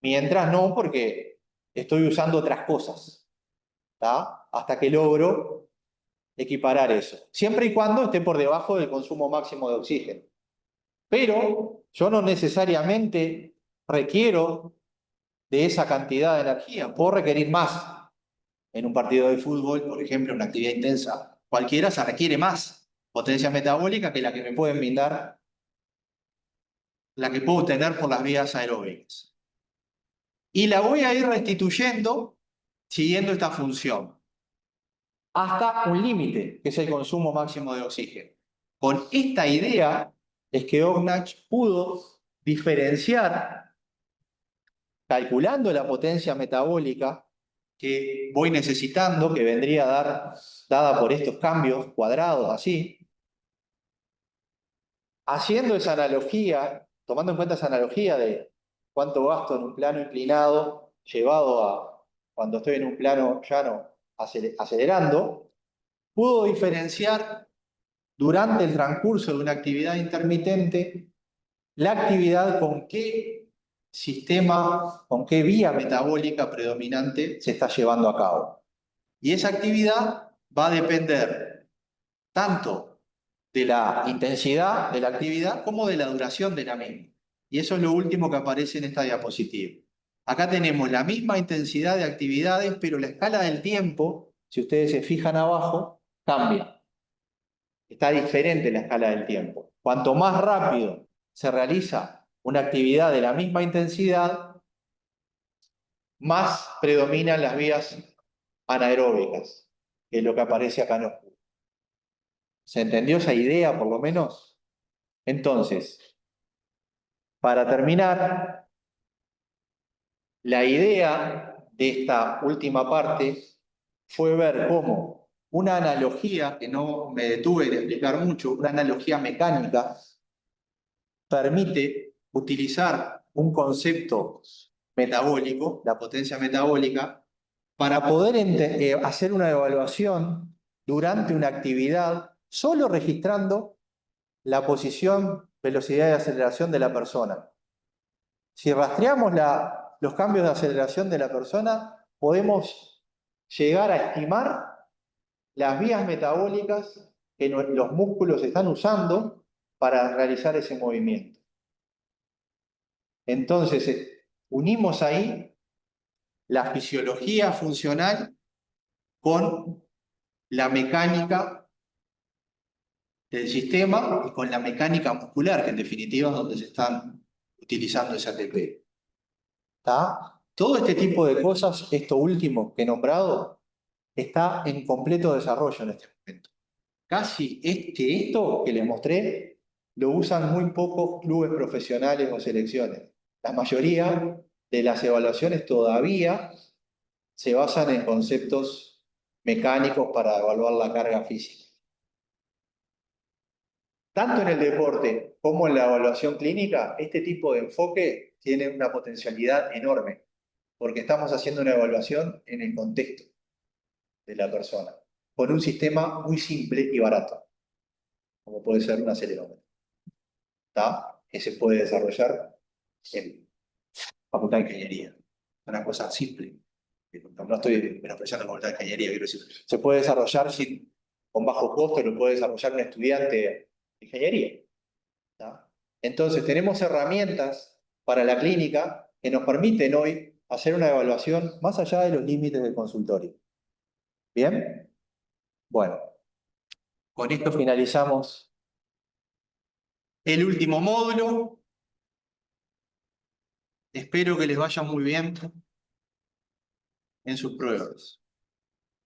Mientras no, porque estoy usando otras cosas, ¿tá? Hasta que logro equiparar eso. Siempre y cuando esté por debajo del consumo máximo de oxígeno. Pero yo no necesariamente requiero de esa cantidad de energía. Puedo requerir más. En un partido de fútbol, por ejemplo, una actividad intensa, cualquiera se requiere más potencia metabólica que la que me pueden brindar, la que puedo obtener por las vías aeróbicas. Y la voy a ir restituyendo siguiendo esta función, hasta un límite, que es el consumo máximo de oxígeno. Con esta idea es que Ognach pudo diferenciar, calculando la potencia metabólica que voy necesitando, que vendría dada por estos cambios cuadrados así, haciendo esa analogía, tomando en cuenta esa analogía de cuánto gasto en un plano inclinado llevado a cuando estoy en un plano llano acelerando, puedo diferenciar durante el transcurso de una actividad intermitente la actividad con qué sistema, con qué vía metabólica predominante se está llevando a cabo. Y esa actividad va a depender tanto de la intensidad de la actividad como de la duración de la misma. Y eso es lo último que aparece en esta diapositiva. Acá tenemos la misma intensidad de actividades, pero la escala del tiempo, si ustedes se fijan abajo, cambia. Está diferente la escala del tiempo. Cuanto más rápido se realiza una actividad de la misma intensidad, más predominan las vías anaeróbicas, que es lo que aparece acá en oscuro. ¿Se entendió esa idea, por lo menos? Entonces, para terminar, la idea de esta última parte fue ver cómo una analogía, que no me detuve de explicar mucho, una analogía mecánica, permite utilizar un concepto metabólico, la potencia metabólica, para poder hacer una evaluación durante una actividad solo registrando la posición, velocidad y aceleración de la persona. Si rastreamos los cambios de aceleración de la persona, podemos llegar a estimar las vías metabólicas que los músculos están usando para realizar ese movimiento. Entonces, unimos ahí la fisiología funcional con la mecánica del sistema y con la mecánica muscular, que en definitiva es donde se están utilizando ese ATP. ¿Está? Todo este tipo de cosas, esto último que he nombrado, está en completo desarrollo en este momento. Casi esto que les mostré lo usan muy pocos clubes profesionales o selecciones. La mayoría de las evaluaciones todavía se basan en conceptos mecánicos para evaluar la carga física. Tanto en el deporte como en la evaluación clínica, este tipo de enfoque tiene una potencialidad enorme, porque estamos haciendo una evaluación en el contexto de la persona, con un sistema muy simple y barato, como puede ser un acelerómetro, ¿tá? Que se puede desarrollar en Facultad de Ingeniería. Una cosa simple. No estoy menospreciando la Facultad de Ingeniería, quiero decir. Se puede desarrollar con bajo costo, lo puede desarrollar un estudiante de ingeniería, ¿tá? Entonces, tenemos herramientas para la clínica que nos permiten hoy hacer una evaluación más allá de los límites del consultorio. ¿Bien? Bueno, con esto finalizamos el último módulo. Espero que les vaya muy bien en sus pruebas.